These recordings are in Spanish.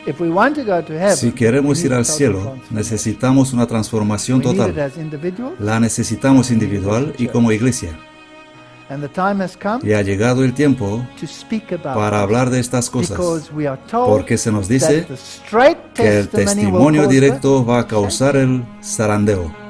If we want to go to heaven, Si queremos we ir need al total cielo, transformation. necesitamos una transformación We need it total. as individuals, La necesitamos individual y como iglesia. and the time has come Y ha llegado el tiempo to speak about para this, hablar de estas cosas, because we are told porque se nos dice that the straight que el testimony will testimonio cause directo va a the causar el zarandeo.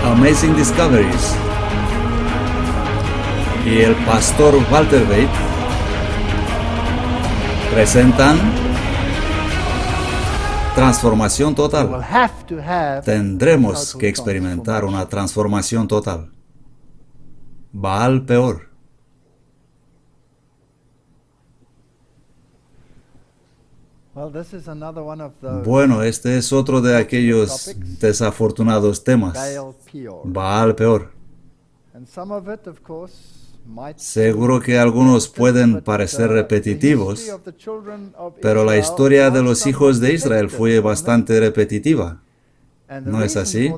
Amazing Discoveries y el pastor Walter Bate presentan Transformación We will Total. have to have Tendremos total que experimentar transformation. una transformación total. Baal peor. Well, this is another one of those Bueno, este es otro de aquellos desafortunados temas. Baal Peor. Baal peor. And some of it, of course, might Seguro que algunos pueden parecer repetitivos, pero la historia de los hijos de Israel fue bastante repetitiva. ¿No es así?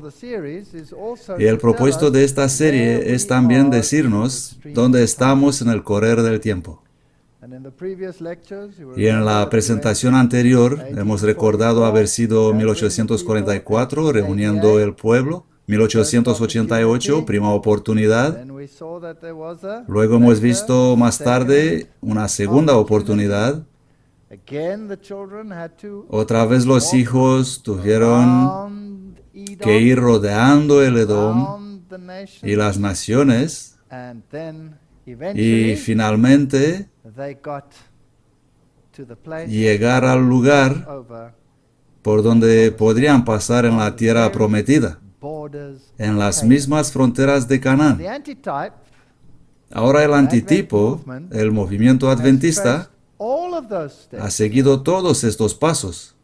Y el propósito de esta serie es también decirnos dónde estamos en el correr del tiempo. Y en la presentación anterior hemos recordado haber sido 1844, reuniendo el pueblo, 1888, prima oportunidad. Luego hemos visto más tarde una segunda oportunidad. Otra vez los hijos tuvieron que ir rodeando el Edom y las naciones, y finalmente llegar al lugar por donde podrían pasar en la tierra prometida, en las mismas fronteras de Canaán. Ahora el antitipo, el movimiento adventista, ha seguido todos estos pasos.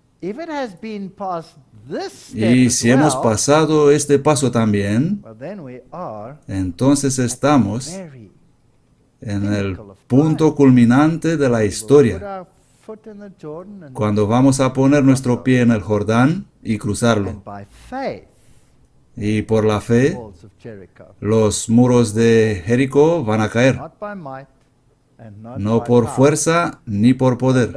Y si hemos pasado este paso también, entonces estamos en el punto culminante de la historia, cuando vamos a poner nuestro pie en el Jordán y cruzarlo. Y por la fe, los muros de Jericó van a caer, no por fuerza ni por poder.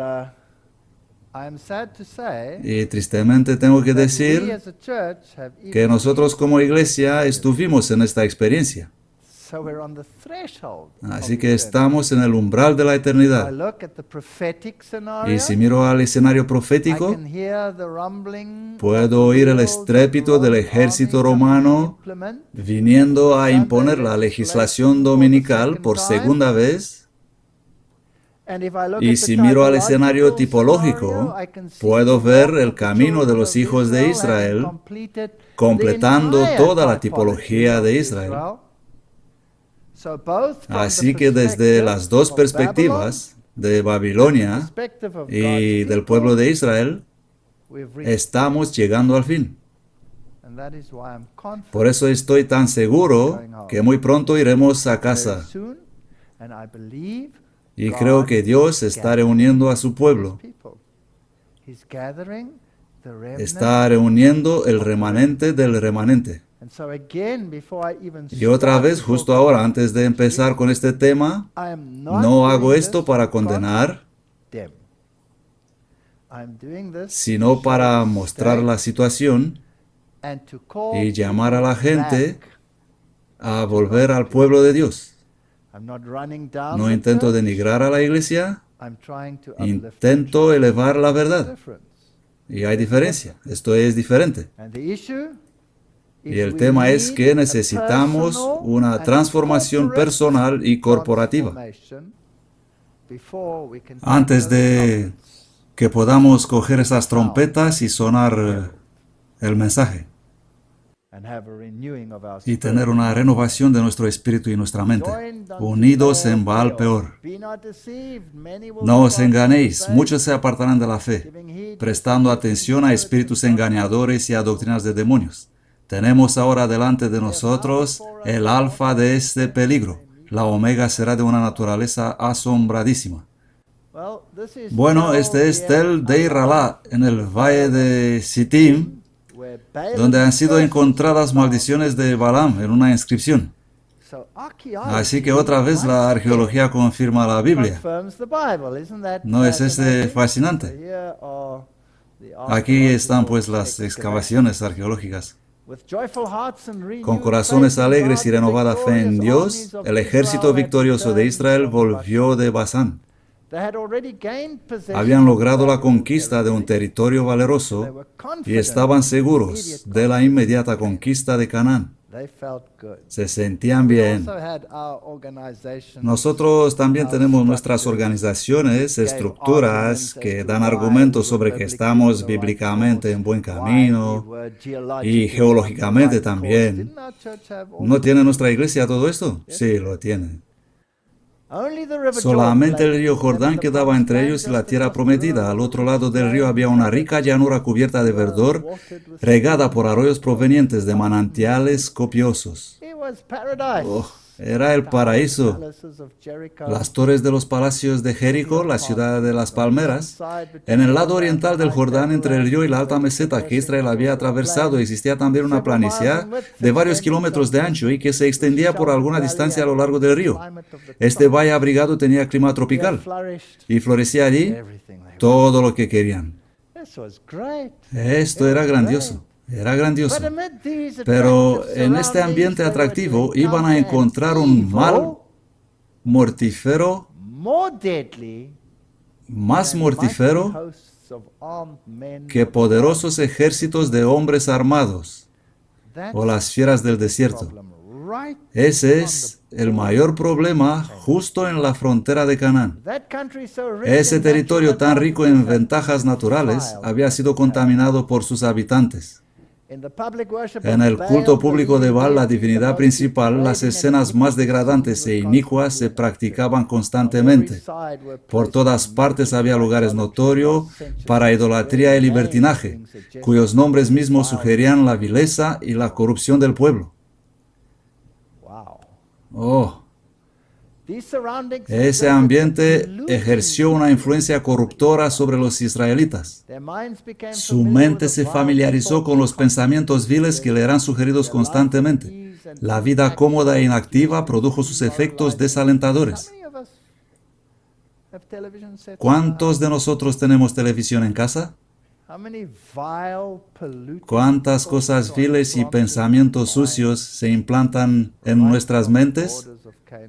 Y tristemente tengo que decir que nosotros como iglesia estuvimos en esta experiencia. Así que estamos en el umbral de la eternidad. Y si miro al escenario profético, puedo oír el estrépito del ejército romano viniendo a imponer la legislación dominical por segunda vez. Y si miro al escenario tipológico, puedo ver el camino de los hijos de Israel completando toda la tipología de Israel. Así que desde las dos perspectivas, de Babilonia y del pueblo de Israel, estamos llegando al fin. Por eso estoy tan seguro que muy pronto iremos a casa. Y creo que Dios está reuniendo a su pueblo. Está reuniendo el remanente del remanente. Y otra vez, justo ahora, antes de empezar con este tema, no hago esto para condenar, sino para mostrar la situación y llamar a la gente a volver al pueblo de Dios. No intento denigrar a la iglesia, intento elevar la verdad. Y hay diferencia, esto es diferente. Y el tema es que necesitamos una transformación personal y corporativa antes de que podamos coger esas trompetas y sonar el mensaje y tener una renovación de nuestro espíritu y nuestra mente, unidos en Baal Peor. No os enganéis, muchos se apartarán de la fe, prestando atención a espíritus engañadores y a doctrinas de demonios. Tenemos ahora delante de nosotros el alfa de este peligro. La omega será de una naturaleza asombradísima. Bueno, este es Tel Dei Ralá, en el valle de Sittim, donde han sido encontradas maldiciones de Balaam en una inscripción. Así que otra vez la arqueología confirma la Biblia. ¿No es este fascinante? Aquí están pues las excavaciones arqueológicas. Con corazones alegres y renovada fe en Dios, el ejército victorioso de Israel volvió de Basán. Habían logrado la conquista de un territorio valeroso y estaban seguros de la inmediata conquista de Canaán. Se sentían bien. Nosotros también tenemos nuestras organizaciones, estructuras que dan argumentos sobre que estamos bíblicamente en buen camino y geológicamente también. ¿No tiene nuestra iglesia todo esto? Sí, lo tiene. Solamente el río Jordán quedaba entre ellos y la tierra prometida. Al otro lado del río había una rica llanura cubierta de verdor, regada por arroyos provenientes de manantiales copiosos. Oh, era el paraíso. Las torres de los palacios de Jericó, la ciudad de las palmeras. En el lado oriental del Jordán, entre el río y la alta meseta que Israel había atravesado, existía también una planicie de varios kilómetros de ancho y que se extendía por alguna distancia a lo largo del río. Este valle abrigado tenía clima tropical y florecía allí todo lo que querían. Esto era grandioso. Era grandioso. Pero en este ambiente atractivo iban a encontrar un mal mortífero, más mortífero que poderosos ejércitos de hombres armados o las fieras del desierto. Ese es el mayor problema justo en la frontera de Canaán. Ese territorio tan rico en ventajas naturales había sido contaminado por sus habitantes. En el culto público de Baal, la divinidad principal, las escenas más degradantes e inicuas se practicaban constantemente. Por todas partes había lugares notorios para idolatría y libertinaje, cuyos nombres mismos sugerían la vileza y la corrupción del pueblo. Oh. Ese ambiente ejerció una influencia corruptora sobre los israelitas. Su mente se familiarizó con los pensamientos viles que le eran sugeridos constantemente. La vida cómoda e inactiva produjo sus efectos desalentadores. ¿Cuántos de nosotros tenemos televisión en casa? ¿Cuántas cosas viles y pensamientos sucios se implantan en nuestras mentes,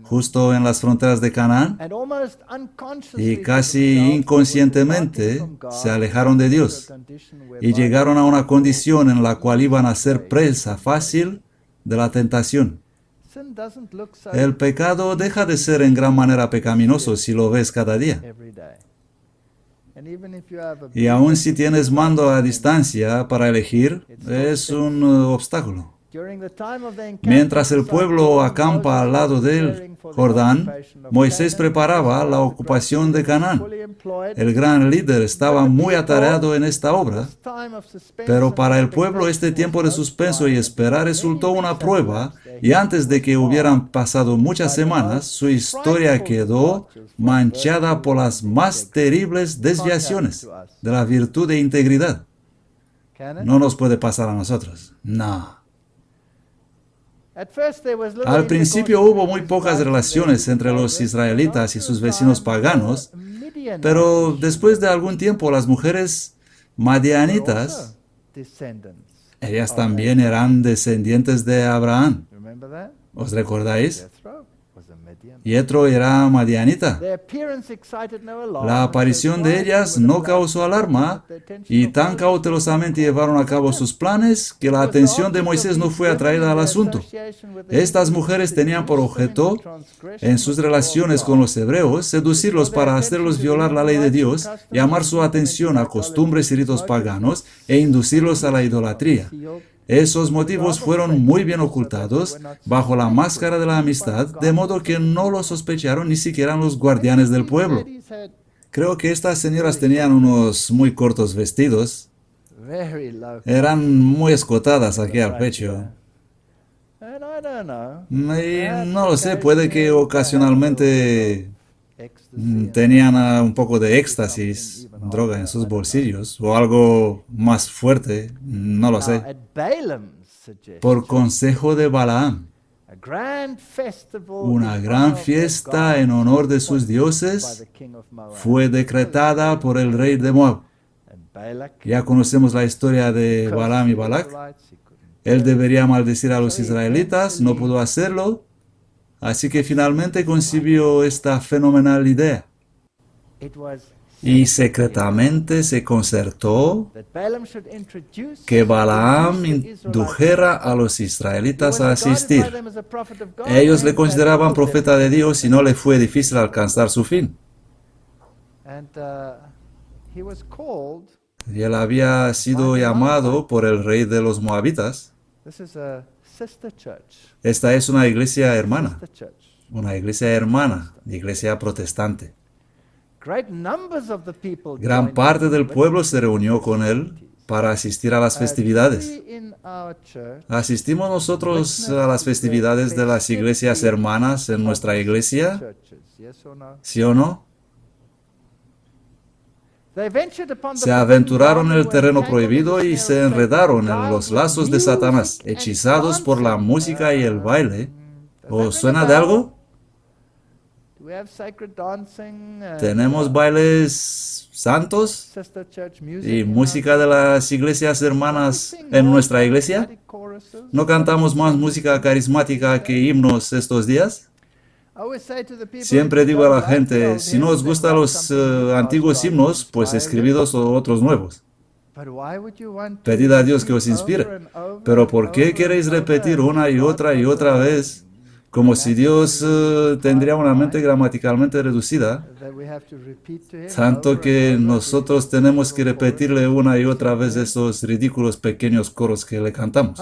justo en las fronteras de Canaán? Y casi inconscientemente se alejaron de Dios y llegaron a una condición en la cual iban a ser presa fácil de la tentación. El pecado deja de ser en gran manera pecaminoso si lo ves cada día. Y aun si tienes mando a distancia para elegir, es un obstáculo. Mientras el pueblo acampa al lado del Jordán, Moisés preparaba la ocupación de Canaán. El gran líder estaba muy atareado en esta obra, pero para el pueblo este tiempo de suspenso y espera resultó una prueba, y antes de que hubieran pasado muchas semanas, su historia quedó manchada por las más terribles desviaciones de la virtud de integridad. No nos puede pasar a nosotros. No. Al principio hubo muy pocas relaciones entre los israelitas y sus vecinos paganos, pero después de algún tiempo las mujeres madianitas, ellas también eran descendientes de Abraham. ¿Os recordáis? Yetro era madianita. Their appearance excited no alarm, La and aparición so de quietly ellas were the no blacks causó alarma that the attention y of tan Moses cautelosamente llevaron a cabo sus planes que la was the atención de object of Moisés no these fue women atraída in al their asunto. association with the Estas Hebrews to mujeres tenían por seduce them into objeto, transgression en sus of the law of relaciones God, con los hebreos, to seducirlos draw their para attention hacerlos to the violar la ley de Israelites and Dios, customs, llamar and su lead them into atención a idolatry. costumbres y These ritos motives paganos were e inducirlos a la secretly idolatría. concealed Esos under the motivos garb of fueron friendship, muy bien so that they ocultados were not bajo la máscara de la suspected by amistad, the de modo guardians que of the no lo temple. sospecharon ni siquiera los I guardianes think del these pueblo. ladies had Creo que estas señoras tenían unos muy cortos vestidos. very low Eran muy escotadas on aquí the al front pecho. here. And I don't know. Y Perhaps no lo sé, puede occasionally que they had a ocasionalmente whiff of ecstasy in tenían their un poco de maybe éxtasis, something even droga en hotter, sus I don't know. bolsillos o algo más fuerte, no lo Now, sé. at Balaam's Por suggestion, consejo de Balaam, a grand festival una in gran honor of their fiesta en gods honor was de sus appointed by dioses the king of Moab. fue decretada por el rey de Moab. And Balak Ya conocemos la historia de cursed Balaam y the Balac. Israelites, he couldn't Él do it. debería maldecir a los So he israelitas, no pudo eventually hacerlo, así que finalmente concibió esta fenomenal idea. It was Y secretly secretamente se concertó that Balaam should introduce que or Balaam induce the Israelites indujera a los He israelitas was a regarded by asistir. them as a prophet of God, Ellos le and consideraban that put them profeta de in Dios y no le fue difícil alcanzar su fin. And he was called. Y él había sido llamado por el rey de los moabitas. This is a sister church. Esta es una iglesia hermana, Sister church. una iglesia hermana, iglesia protestante. Great numbers of the people Gran joined parte in del with pueblo the se reunió con él para asistir a las festividades. we in our church ¿Asistimos nosotros a las festividades de las iglesias hermanas en nuestra iglesia? churches, yes or no? ¿Sí o no? They ventured upon the Se forbidden aventuraron en ground el and were terreno entangled in prohibido the y snare se of Satan, enredaron en beguiled los with lazos de Satanás, music and hechizados por la dancing. música y el baile. Does ¿Os that ring suena a de bell? algo? Do we have sacred dancing and, Tenemos bailes santos sister church music y in our música de church? las iglesias Don't we hermanas sing en more nuestra iglesia. charismatic choruses? ¿No cantamos más música carismática que himnos estos días? I always say to the people, Siempre if you digo a don't la like the gente, old si no hymns, os then gustan write los something new, ask antiguos God to himnos, pues inspire you. escribidos otros nuevos. But why would you want to Pedid a Dios que repeat os inspire. over and over Pero and ¿por qué over queréis and over repetir as una y if God otra y got otra a vez? Como si Dios grammatically tendría una defined mente mind gramaticalmente reducida, that we have to repeat to him tanto over que and over nosotros these tenemos que little repetirle choruses una y we otra sing vez to him? esos ridículos pequeños coros que le cantamos.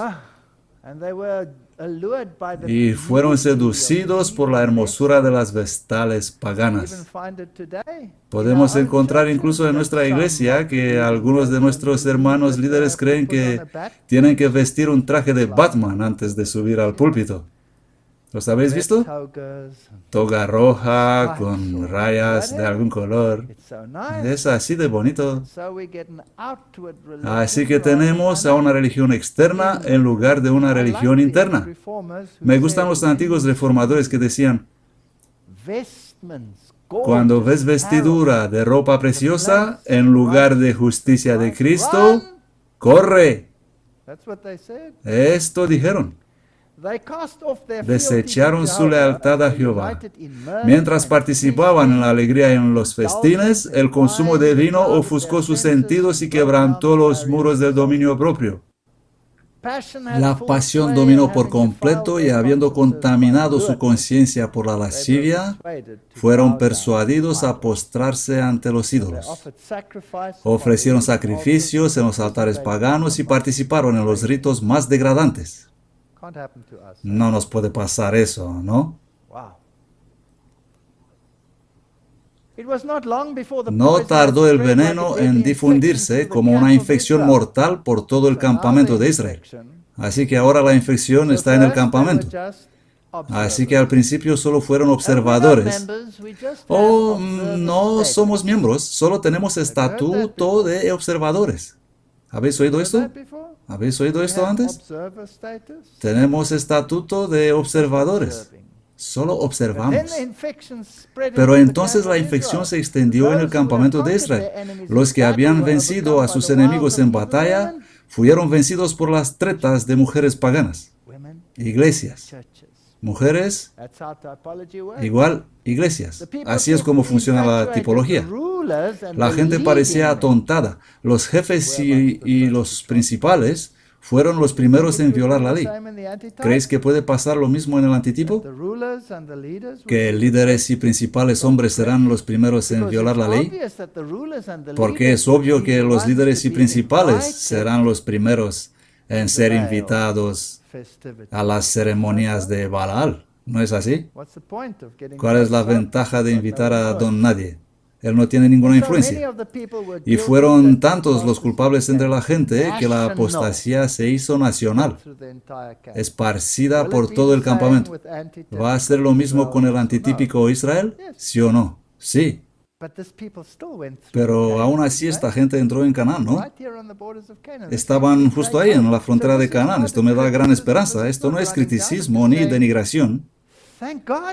And they were allured by the Y fueron beauty of seducidos these por la hermosura de las vestments. vestales We even paganas. find it today in Podemos our own encontrar churches incluso en that nuestra some iglesia of the que leading algunos de brethren nuestros believe hermanos that they líderes have to creen put on que a bat, tienen que vestir un traje de Batman antes de subir al púlpito. ¿Los habéis red visto? togas. Toga roja Stripes con or rayas de whatever. algún color. It's so nice. Es así de bonito. So we get an outward religion Así que rather tenemos a than una religión externa en lugar de una I like religión the interna. old reformers who Me gustan said, los antiguos "When reformadores que decían, vestments, cuando ves gorgeous vestidura de ropa preciosa en lugar de justicia de apparel, Cristo, run." corre. That's what they said. Esto dijeron. They cast off their Desecharon fealty to su Jehovah, lealtad a and Jehová. united in mirth Mientras and participaban en la feasting, alegría en los festines, el consumo de vino ofuscó sus sentidos y quebrantó los muros del dominio propio. passion had La full pasión sway, dominó and por having completo defiled y their habiendo consciences contaminado by su lewdness, conciencia por la they were lascivia, persuaded to fueron bow down persuadidos to a idols. postrarse ante los They ídolos. offered sacrifice Ofrecieron upon the sacrificios en los altars, altares participated paganos y in the most participaron en los ritos más degradantes. Can't happen to us. No nos puede pasar eso, ¿no? Wow. It was not long before the No poison tardó had el spread like a veneno deadly en infection difundirse through the como una camp of infección Israel. mortal por todo el So now campamento the de Israel. infection- Así que ahora la infección so está en el first they were campamento. just Así que al observers. principio solo fueron And we're not observadores. members, we just Oh, have observer no status. somos miembros, solo tenemos estatuto de observadores. ¿Habéis oído Heard esto? that before? ¿Habéis oído We esto have antes? observer status. Tenemos estatuto de Just observadores. observing. Solo But then observamos. the infection spread Pero into the entonces camp la of infección Israel. se extendió en el Those who campamento had de conquered Israel. their enemies Los in que battle habían were vencido overcome a by sus the wiles enemigos of en heathen batalla women. fueron vencidos por las tretas de mujeres paganas. Women, Iglesias, churches. mujeres, igual iglesias. Así es como funciona la tipología. La gente parecía atontada. Los jefes y los principales fueron los primeros en violar la ley. ¿Creéis que puede pasar lo mismo en el antitipo? ¿Que líderes y principales hombres serán los primeros en violar la ley? Porque es obvio que los líderes y principales serán los primeros en ser invitados a las ceremonias de Baal. ¿No es así? ¿Cuál es la ventaja de invitar a don nadie? Él no tiene ninguna influencia. Y fueron tantos los culpables entre la gente que la apostasía se hizo nacional, esparcida por todo el campamento. ¿Va a ser lo mismo con el antitípico Israel? ¿Sí o no? Sí. Pero aún así esta gente entró en Canaán, ¿no? Estaban justo ahí, en la frontera de Canaán. Esto me da gran esperanza. Esto no es criticismo ni denigración.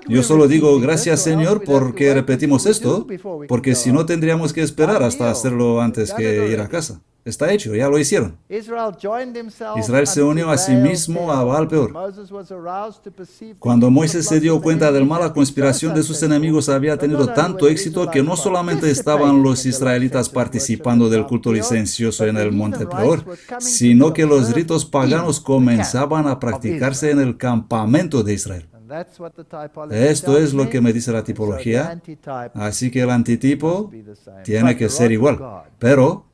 Yo solo digo gracias, Señor, porque repetimos esto, porque si no tendríamos que esperar hasta hacerlo antes que ir a casa. Está hecho, ya lo hicieron. Israel se unió a sí mismo a Baal Peor. Cuando Moisés se dio cuenta del mala conspiración de sus enemigos había tenido tanto éxito que no solamente estaban los israelitas participando del culto licencioso en el monte Peor, sino que los ritos paganos comenzaban a practicarse en el campamento de Israel. Esto es lo que me dice la tipología, así que el antitipo tiene que ser igual, pero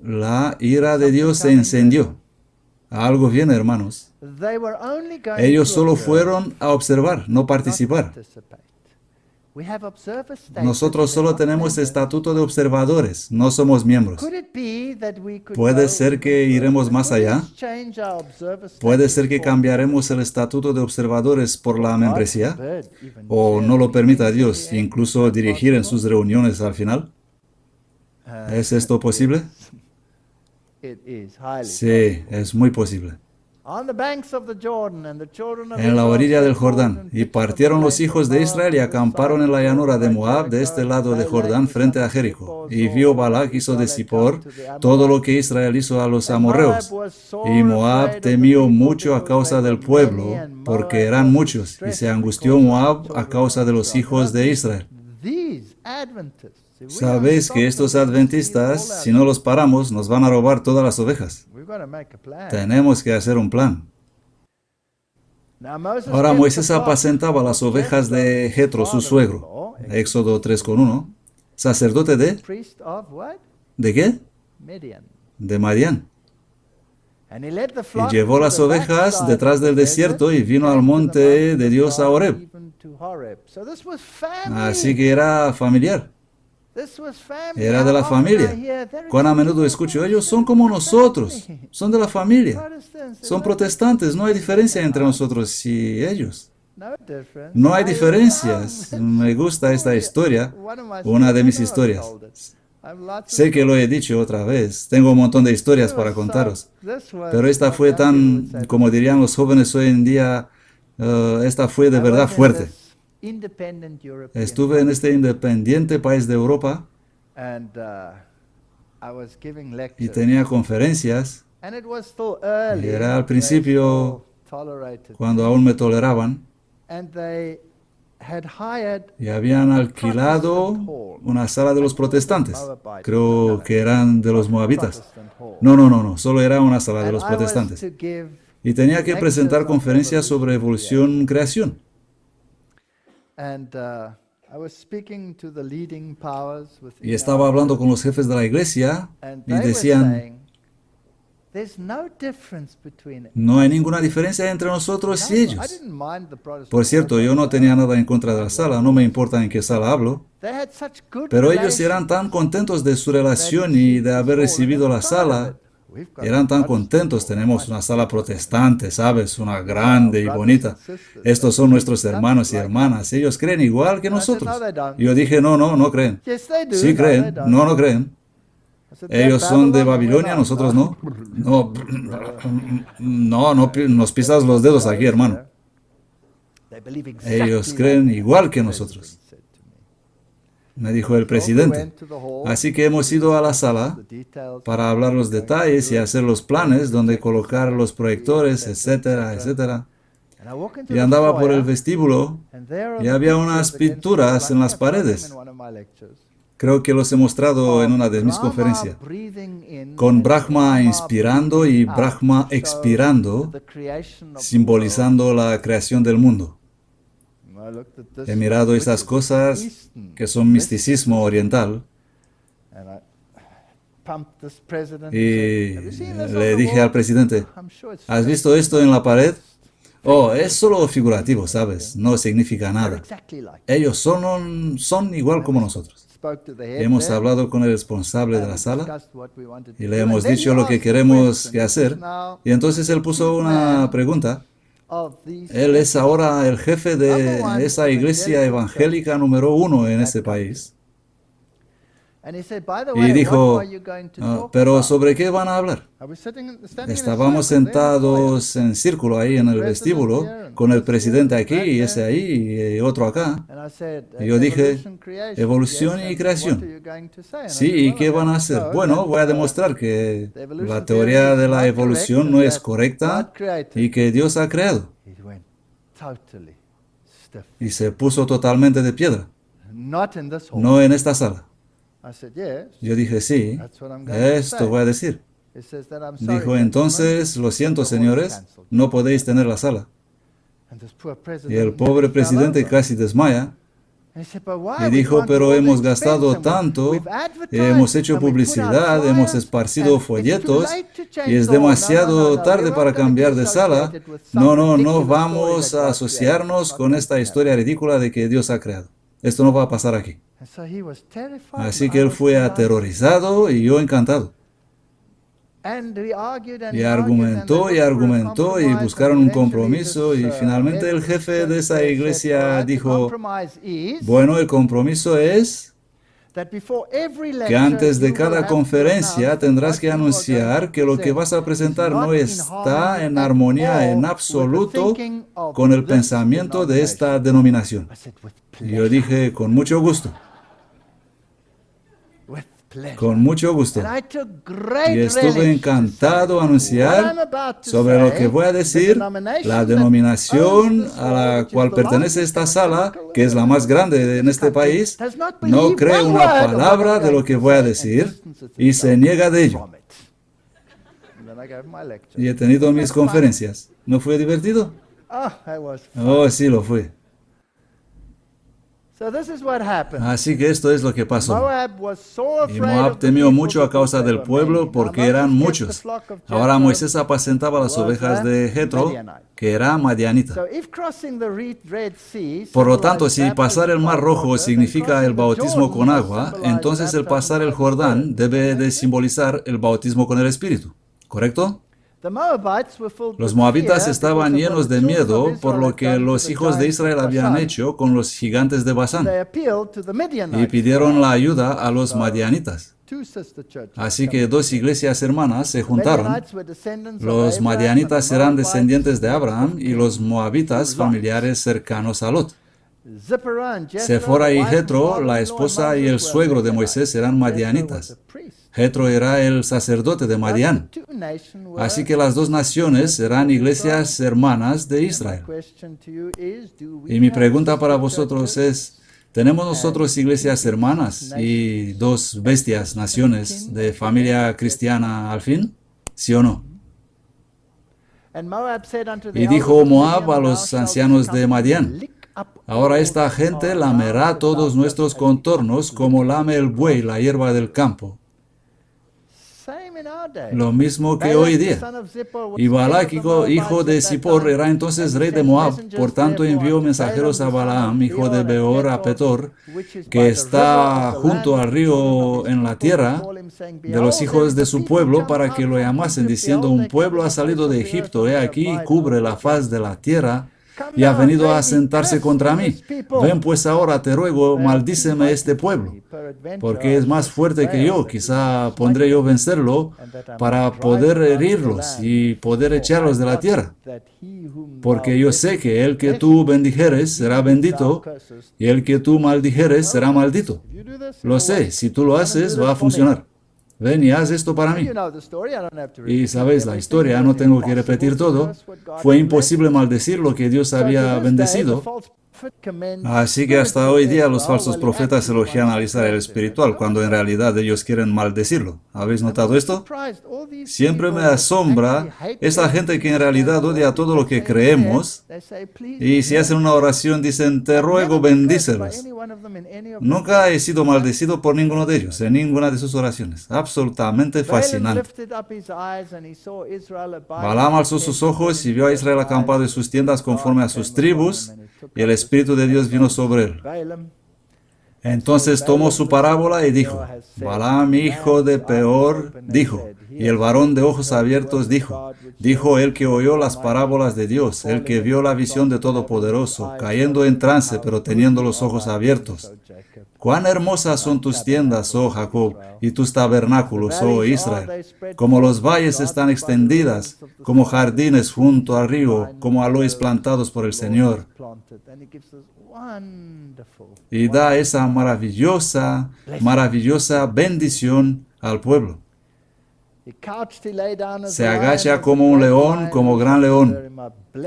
la ira de Dios se encendió. Algo bien, hermanos. Ellos solo fueron a observar, no participar. Nosotros solo tenemos estatuto de observadores, no somos miembros. ¿Puede ser que iremos más allá? ¿Puede ser que cambiaremos el estatuto de observadores por la membresía? ¿O no lo permita Dios, incluso dirigir en sus reuniones al final? ¿Es esto posible? Sí, es muy posible. En la orilla del Jordán, y partieron los hijos de Israel y acamparon en la llanura de Moab, de este lado de Jordán, frente a Jericó. Y vio Balac, hijo de Zippor, todo lo que Israel hizo a los amorreos. Y Moab temió mucho a causa del pueblo, porque eran muchos, y se angustió Moab a causa de los hijos de Israel. Sabéis que estos adventistas, si no los paramos, nos van a robar todas las ovejas. Tenemos que hacer un plan. Ahora Moisés apacentaba las ovejas de Jetro, su suegro. Éxodo 3:1. ¿Sacerdote de? ¿De qué? De Madián. Y llevó las ovejas detrás del desierto y vino al monte de Dios a Horeb. Así que era familiar. Era de la familia. Cuán a menudo escucho, ellos son como nosotros, son de la familia, son protestantes, no hay diferencia entre nosotros y ellos. No hay diferencias. Me gusta esta historia, una de mis historias. Sé que lo he dicho otra vez, tengo un montón de historias para contaros, pero esta fue tan, como dirían los jóvenes hoy en día, esta fue de verdad fuerte. Estuve en este independiente país de Europa y tenía conferencias y era al principio cuando aún me toleraban y habían alquilado una sala de los protestantes. Creo que eran de los moabitas. No, solo era una sala de los protestantes. Y tenía que presentar conferencias sobre evolución-creación. Y estaba hablando con los jefes de la iglesia y decían, no hay ninguna diferencia entre nosotros y ellos. Por cierto, yo no tenía nada en contra de la sala, no me importa en qué sala hablo, pero ellos eran tan contentos de su relación y de haber recibido la sala. Eran tan contentos, tenemos una sala protestante, ¿sabes? Una grande y bonita. Estos son nuestros hermanos y hermanas, ellos creen igual que nosotros. Yo dije, no creen. Sí creen, no creen. Ellos son de Babilonia, nosotros no. No nos pisas los dedos aquí, hermano. Ellos creen igual que nosotros, me dijo el presidente. Así que hemos ido a la sala para hablar los detalles y hacer los planes donde colocar los proyectores, etcétera, etcétera. Y andaba por el vestíbulo y había unas pinturas en las paredes. Creo que los he mostrado en una de mis conferencias. Con Brahma inspirando y Brahma expirando, simbolizando la creación del mundo. He mirado estas cosas que son misticismo oriental y le dije al presidente, ¿has visto esto en la pared? Oh, es solo figurativo, ¿sabes? No significa nada. Ellos son igual como nosotros. Hemos hablado con el responsable de la sala y le hemos dicho lo que queremos hacer. Y entonces él puso una pregunta. Él es ahora el jefe de esa iglesia evangélica número 1 en ese país. Y dijo, pero ¿sobre qué van a hablar? Estábamos sentados en círculo ahí en el vestíbulo, con el presidente aquí y ese ahí y otro acá. Y yo dije, evolución y creación. Sí, ¿y qué van a hacer? Bueno, voy a demostrar que la teoría de la evolución no es correcta y que Dios ha creado. Y se puso totalmente de piedra. No en esta sala. Yo dije, sí, esto voy a decir. Dijo, entonces, lo siento, señores, no podéis tener la sala. Y el pobre presidente casi desmaya. Y dijo, pero hemos gastado tanto, hemos hecho publicidad, hemos esparcido folletos, y es demasiado tarde para cambiar de sala. No vamos a asociarnos con esta historia ridícula de que Dios ha creado. Esto no va a pasar aquí. Así que él fue aterrorizado y yo encantado. Y argumentó y buscaron un compromiso y finalmente el jefe de esa iglesia dijo, bueno, el compromiso es que antes de cada conferencia tendrás que anunciar que lo que vas a presentar no está en armonía en absoluto con el pensamiento de esta denominación. Y yo dije, con mucho gusto. Con mucho gusto. Y estuve encantado a anunciar sobre lo que voy a decir. La denominación a la cual pertenece esta sala, que es la más grande en este país, no cree una palabra de lo que voy a decir y se niega de ello. Y he tenido mis conferencias. ¿No fue divertido? Oh, sí lo fue. Así que esto es lo que pasó. Y Moab temió mucho a causa del pueblo porque eran muchos. Ahora Moisés apacentaba las ovejas de Jetro, que era madianita. Por lo tanto, si pasar el Mar Rojo significa el bautismo con agua, entonces el pasar el Jordán debe de simbolizar el bautismo con el Espíritu. ¿Correcto? Los moabitas estaban llenos de miedo por lo que los hijos de Israel habían hecho con los gigantes de Basán y pidieron la ayuda a los madianitas. Así que dos iglesias hermanas se juntaron. Los madianitas eran descendientes de Abraham y los moabitas familiares cercanos a Lot. Sefora y Jetro, la esposa y el suegro de Moisés, eran madianitas. Jetro era el sacerdote de Madián. Así que las dos naciones eran iglesias hermanas de Israel. Y mi pregunta para vosotros es, ¿tenemos nosotros iglesias hermanas y dos bestias, naciones de familia cristiana al fin? ¿Sí o no? Y dijo Moab a los ancianos de Madián, ahora esta gente lamerá todos nuestros contornos como lame el buey la hierba del campo. Lo mismo que hoy día. Y Balac, hijo de Zippor, era entonces rey de Moab. Por tanto, envió mensajeros a Balaam, hijo de Beor, a Petor, que está junto al río en la tierra de los hijos de su pueblo, para que lo llamasen, diciendo, un pueblo ha salido de Egipto, he aquí, cubre la faz de la tierra, y ha venido a sentarse contra mí. Ven pues ahora, te ruego, maldíceme este pueblo, porque es más fuerte que yo. Quizá pondré yo vencerlo para poder herirlos y poder echarlos de la tierra. Porque yo sé que el que tú bendijeres será bendito, y el que tú maldijeres será maldito. Lo sé, si tú lo haces, va a funcionar. ven y haz esto para mí. Y sabéis la historia, no tengo que repetir todo. Fue imposible maldecir lo que Dios había bendecido. Así que hasta hoy día los falsos profetas elogian al Israel espiritual, cuando en realidad ellos quieren maldecirlo. ¿Habéis notado esto? Siempre me asombra esa gente que en realidad odia todo lo que creemos, y si hacen una oración dicen, te ruego, bendícelos. Nunca he sido maldecido por ninguno de ellos, en ninguna de sus oraciones. Absolutamente fascinante. Balaam alzó sus ojos y vio a Israel acampado en sus tiendas conforme a sus tribus, y el Espíritu de Dios vino sobre él. Entonces tomó su parábola y dijo, Balaam, hijo de Peor, dijo, y el varón de ojos abiertos dijo el que oyó las parábolas de Dios, el que vio la visión de Todopoderoso, cayendo en trance, pero teniendo los ojos abiertos. Cuán hermosas son tus tiendas, oh Jacob, y tus tabernáculos, oh Israel. Como los valles están extendidas, como jardines junto al río, como aloes plantados por el Señor. Y da esa maravillosa bendición al pueblo. Se agacha como un león, como gran león.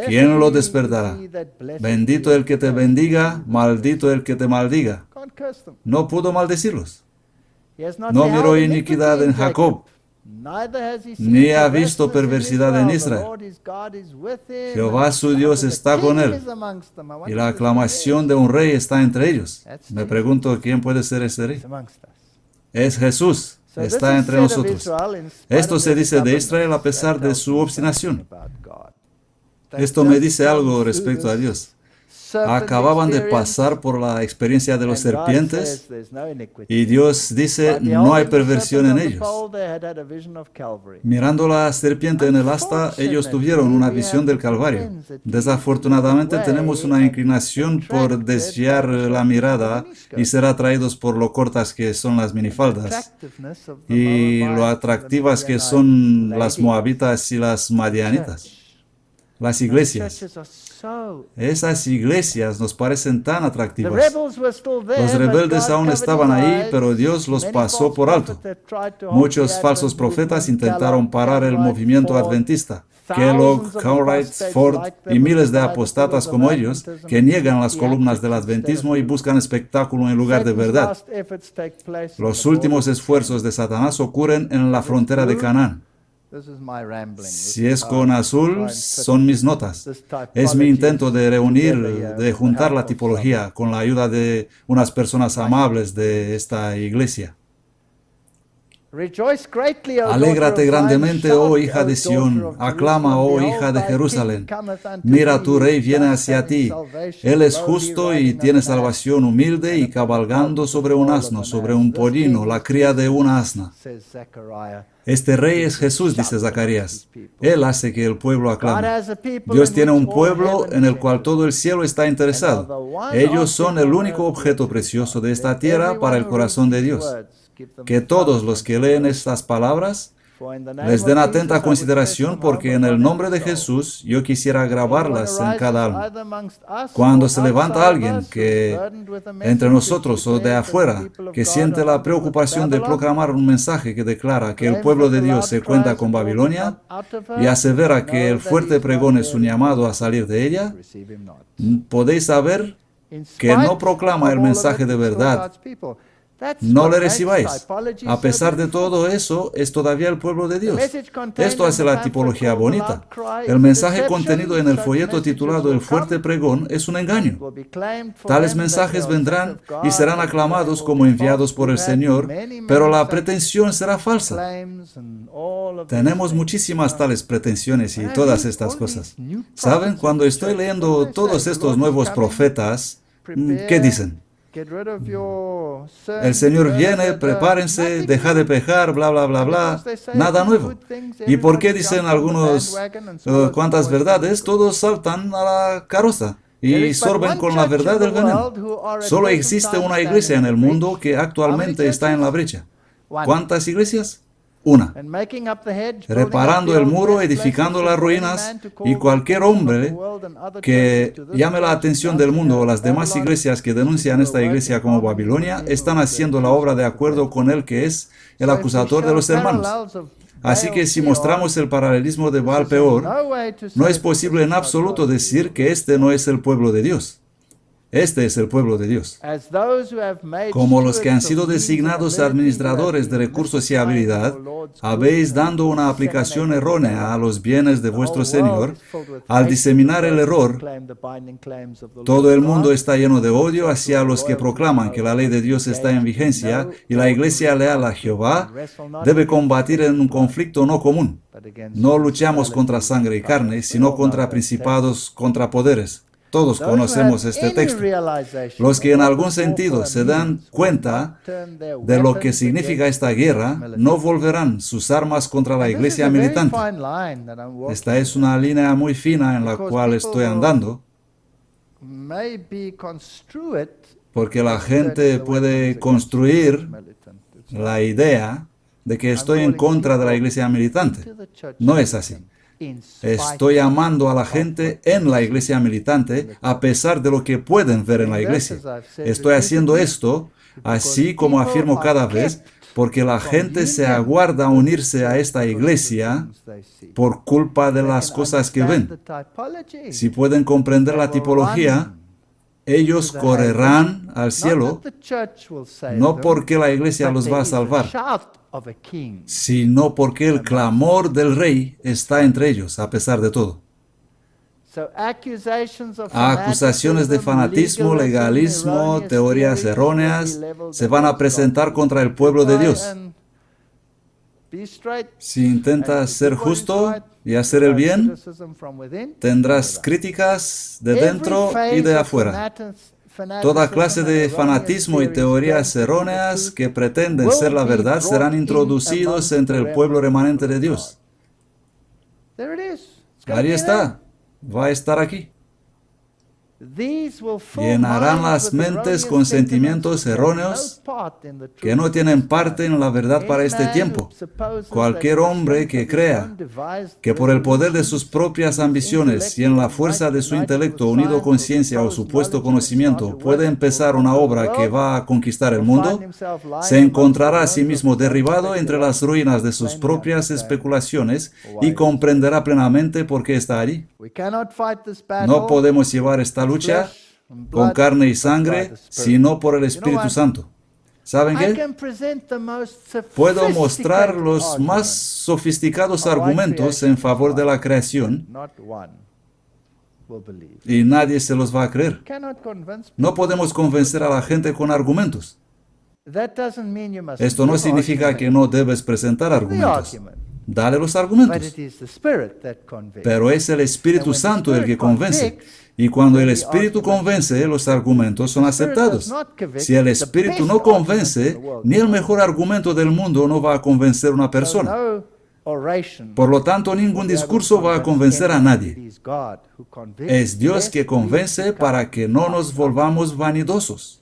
¿Quién lo despertará? Bendito el que te bendiga, maldito el que te maldiga. No pudo maldecirlos. No miró iniquidad en Jacob, ni ha visto perversidad en Israel. Jehová su Dios está con él, y la aclamación de un rey está entre ellos. Me pregunto, ¿quién puede ser ese rey? Es Jesús. Está entre nosotros. Esto se dice de Israel a pesar de su obstinación. Esto me dice algo respecto a Dios. Acababan de pasar por la experiencia de los serpientes y Dios dice, no hay perversión en ellos. Mirando la serpiente en el asta, ellos tuvieron una visión del Calvario. Desafortunadamente tenemos una inclinación por desviar la mirada y ser atraídos por lo cortas que son las minifaldas y lo atractivas que son las moabitas y las madianitas. Las iglesias. Esas iglesias nos parecen tan atractivas. Los rebeldes aún estaban ahí, pero Dios los pasó por alto. Muchos falsos profetas intentaron parar el movimiento adventista. Kellogg, Cartwright, Ford y miles de apostatas como ellos que niegan las columnas del adventismo y buscan espectáculo en lugar de verdad. Los últimos esfuerzos de Satanás ocurren en la frontera de Canaán. Si es con azul, son mis notas. Es mi intento de reunir, de juntar la tipología con la ayuda de unas personas amables de esta iglesia. Alégrate grandemente, oh hija de Sión, aclama, oh hija de Jerusalén. Mira, tu rey viene hacia ti. Él es justo y tiene salvación, humilde y cabalgando sobre un asno, sobre un pollino, la cría de una asna. Este rey es Jesús, dice Zacarías. Él hace que el pueblo aclame. Dios tiene un pueblo en el cual todo el cielo está interesado. Ellos son el único objeto precioso de esta tierra para el corazón de Dios. Que todos los que leen estas palabras les den atenta consideración, porque en el nombre de Jesús yo quisiera grabarlas en cada alma. Cuando se levanta alguien que entre nosotros o de afuera, que siente la preocupación de proclamar un mensaje que declara que el pueblo de Dios se cuenta con Babilonia y asevera que el fuerte pregón es un llamado a salir de ella, podéis saber que no proclama el mensaje de verdad. No le recibáis. A pesar de todo eso, es todavía el pueblo de Dios. Esto hace la tipología bonita. El mensaje contenido en el folleto titulado El fuerte pregón es un engaño. Tales mensajes vendrán y serán aclamados como enviados por el Señor, pero la pretensión será falsa. Tenemos muchísimas tales pretensiones y todas estas cosas. ¿Saben? Cuando estoy leyendo todos estos nuevos profetas, ¿qué dicen? El Señor viene, prepárense, deja de pecar, bla, bla, bla, bla. Nada nuevo. ¿Y por qué dicen algunos cuantas verdades? Todos saltan a la carroza y sorben con la verdad del veneno. Solo existe una iglesia en el mundo que actualmente está en la brecha. ¿Cuántas iglesias? una, reparando el muro, edificando las ruinas, y cualquier hombre que llame la atención del mundo o las demás iglesias que denuncian esta iglesia como Babilonia, están haciendo la obra de acuerdo con él, que es el acusador de los hermanos. Así que si mostramos el paralelismo de Baal Peor, no es posible en absoluto decir que este no es el pueblo de Dios. Este es el pueblo de Dios. Como los que han sido designados administradores de recursos y habilidad, habéis dando una aplicación errónea a los bienes de vuestro Señor. Al diseminar el error, todo el mundo está lleno de odio hacia los que proclaman que la ley de Dios está en vigencia, y la iglesia leal a Jehová debe combatir en un conflicto no común. No luchamos contra sangre y carne, sino contra principados, contra poderes. Todos conocemos este texto. Los que en algún sentido se dan cuenta de lo que significa esta guerra, no volverán sus armas contra la iglesia militante. Esta es una línea muy fina en la cual estoy andando, porque la gente puede construir la idea de que estoy en contra de la iglesia militante. No es así. Estoy amando a la gente en la iglesia militante a pesar de lo que pueden ver en la iglesia. Estoy haciendo esto, así como afirmo cada vez, porque la gente se aguarda a unirse a esta iglesia por culpa de las cosas que ven. Si pueden comprender la tipología, ellos correrán al cielo, no porque la iglesia los va a salvar, sino porque el clamor del rey está entre ellos, a pesar de todo. Acusaciones de fanatismo, legalismo, teorías erróneas se van a presentar contra el pueblo de Dios. Si intentas ser justo y hacer el bien, tendrás críticas de dentro y de afuera. Toda clase de fanatismo y teorías erróneas que pretenden ser la verdad serán introducidos entre el pueblo remanente de Dios. Ahí está. Va a estar aquí. Llenarán las mentes con sentimientos erróneos que no tienen parte en la verdad para este tiempo. Cualquier hombre que crea que por el poder de sus propias ambiciones y en la fuerza de su intelecto unido con ciencia o supuesto conocimiento puede empezar una obra que va a conquistar el mundo, se encontrará a sí mismo derribado entre las ruinas de sus propias especulaciones y comprenderá plenamente por qué está allí. No podemos llevar esta lucha con carne y sangre, sino por el Espíritu Santo. ¿Saben qué? Puedo mostrar los más sofisticados argumentos en favor de la creación y nadie se los va a creer. No podemos convencer a la gente con argumentos. Esto no significa que no debes presentar argumentos. Dale los argumentos. Pero es el Espíritu Santo el que convence. Y cuando el Espíritu convence, los argumentos son aceptados. Si el Espíritu no convence, ni el mejor argumento del mundo no va a convencer a una persona. Por lo tanto, ningún discurso va a convencer a nadie. Es Dios que convence para que no nos volvamos vanidosos.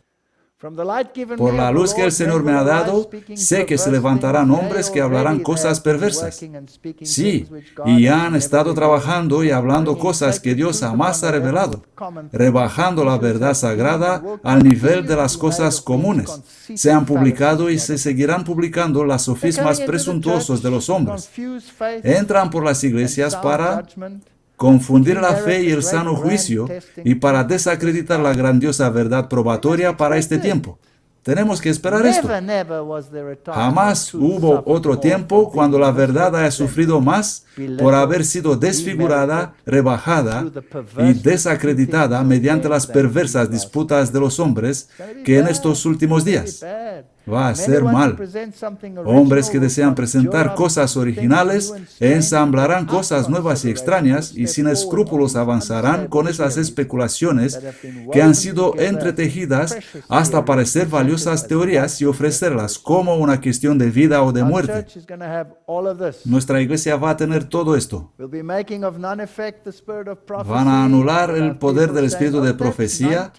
Por la luz que el Señor me ha dado, sé que se levantarán hombres que hablarán cosas perversas. Sí, y ya han estado trabajando y hablando cosas que Dios jamás ha revelado, rebajando la verdad sagrada al nivel de las cosas comunes. Se han publicado y se seguirán publicando las sofismas presuntuosos de los hombres. Entran por las iglesias para confundir la fe y el sano juicio y para desacreditar la grandiosa verdad probatoria para este tiempo. Tenemos que esperar esto. Jamás hubo otro tiempo cuando la verdad haya sufrido más por haber sido desfigurada, rebajada y desacreditada mediante las perversas disputas de los hombres que en estos últimos días. Va a ser mal. Hombres que desean presentar cosas originales ensamblarán cosas nuevas y extrañas y sin escrúpulos avanzarán con esas especulaciones que han sido entretejidas hasta parecer valiosas teorías y ofrecerlas como una cuestión de vida o de muerte. Nuestra iglesia va a tener todo esto. Van a anular el poder del espíritu de profecía.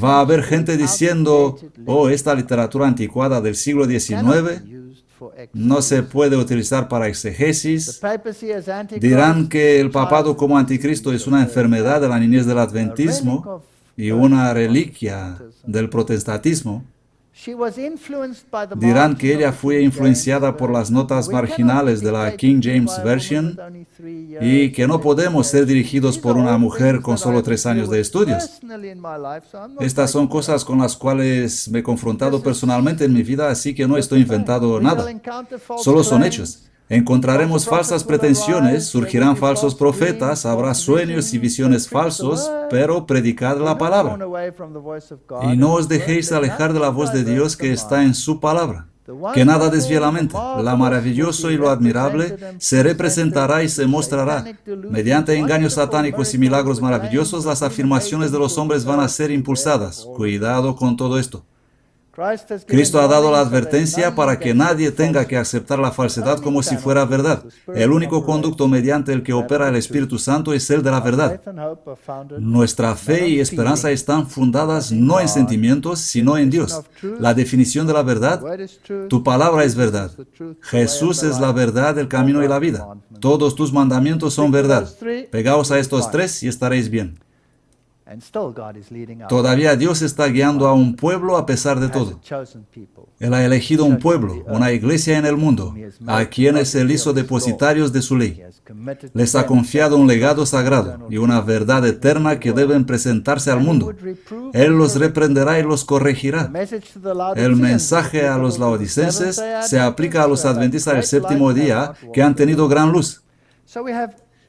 Va a haber gente diciendo, oh, esta literatura anticuada del siglo XIX no se puede utilizar para exegesis. Dirán que el papado como anticristo es una enfermedad de la niñez del adventismo y una reliquia del protestantismo. Dirán que ella fue influenciada por las notas marginales de la King James Version y que no podemos ser dirigidos por una mujer con solo 3 años de estudios. Estas son cosas con las cuales me he confrontado personalmente en mi vida, así que no estoy inventando nada. Solo son hechos. Encontraremos falsas pretensiones, surgirán falsos profetas, habrá sueños y visiones falsos, pero predicad la palabra. Y no os dejéis alejar de la voz de Dios que está en su palabra. Que nada desvíe la mente. Lo maravilloso y lo admirable se representará y se mostrará. Mediante engaños satánicos y milagros maravillosos, las afirmaciones de los hombres van a ser impulsadas. Cuidado con todo esto. Cristo ha dado la advertencia para que nadie tenga que aceptar la falsedad como si fuera verdad. El único conducto mediante el que opera el Espíritu Santo es el de la verdad. Nuestra fe y esperanza están fundadas no en sentimientos, sino en Dios. La definición de la verdad: tu palabra es verdad. Jesús es la verdad, el camino y la vida. Todos tus mandamientos son verdad. Pegaos a estos 3 y estaréis bien. Todavía Dios está guiando a un pueblo a pesar de todo. Él ha elegido un pueblo, una iglesia en el mundo, a quienes Él hizo depositarios de su ley. Les ha confiado un legado sagrado y una verdad eterna que deben presentarse al mundo. Él los reprenderá y los corregirá. El mensaje a los laodicenses se aplica a los adventistas del séptimo día que han tenido gran luz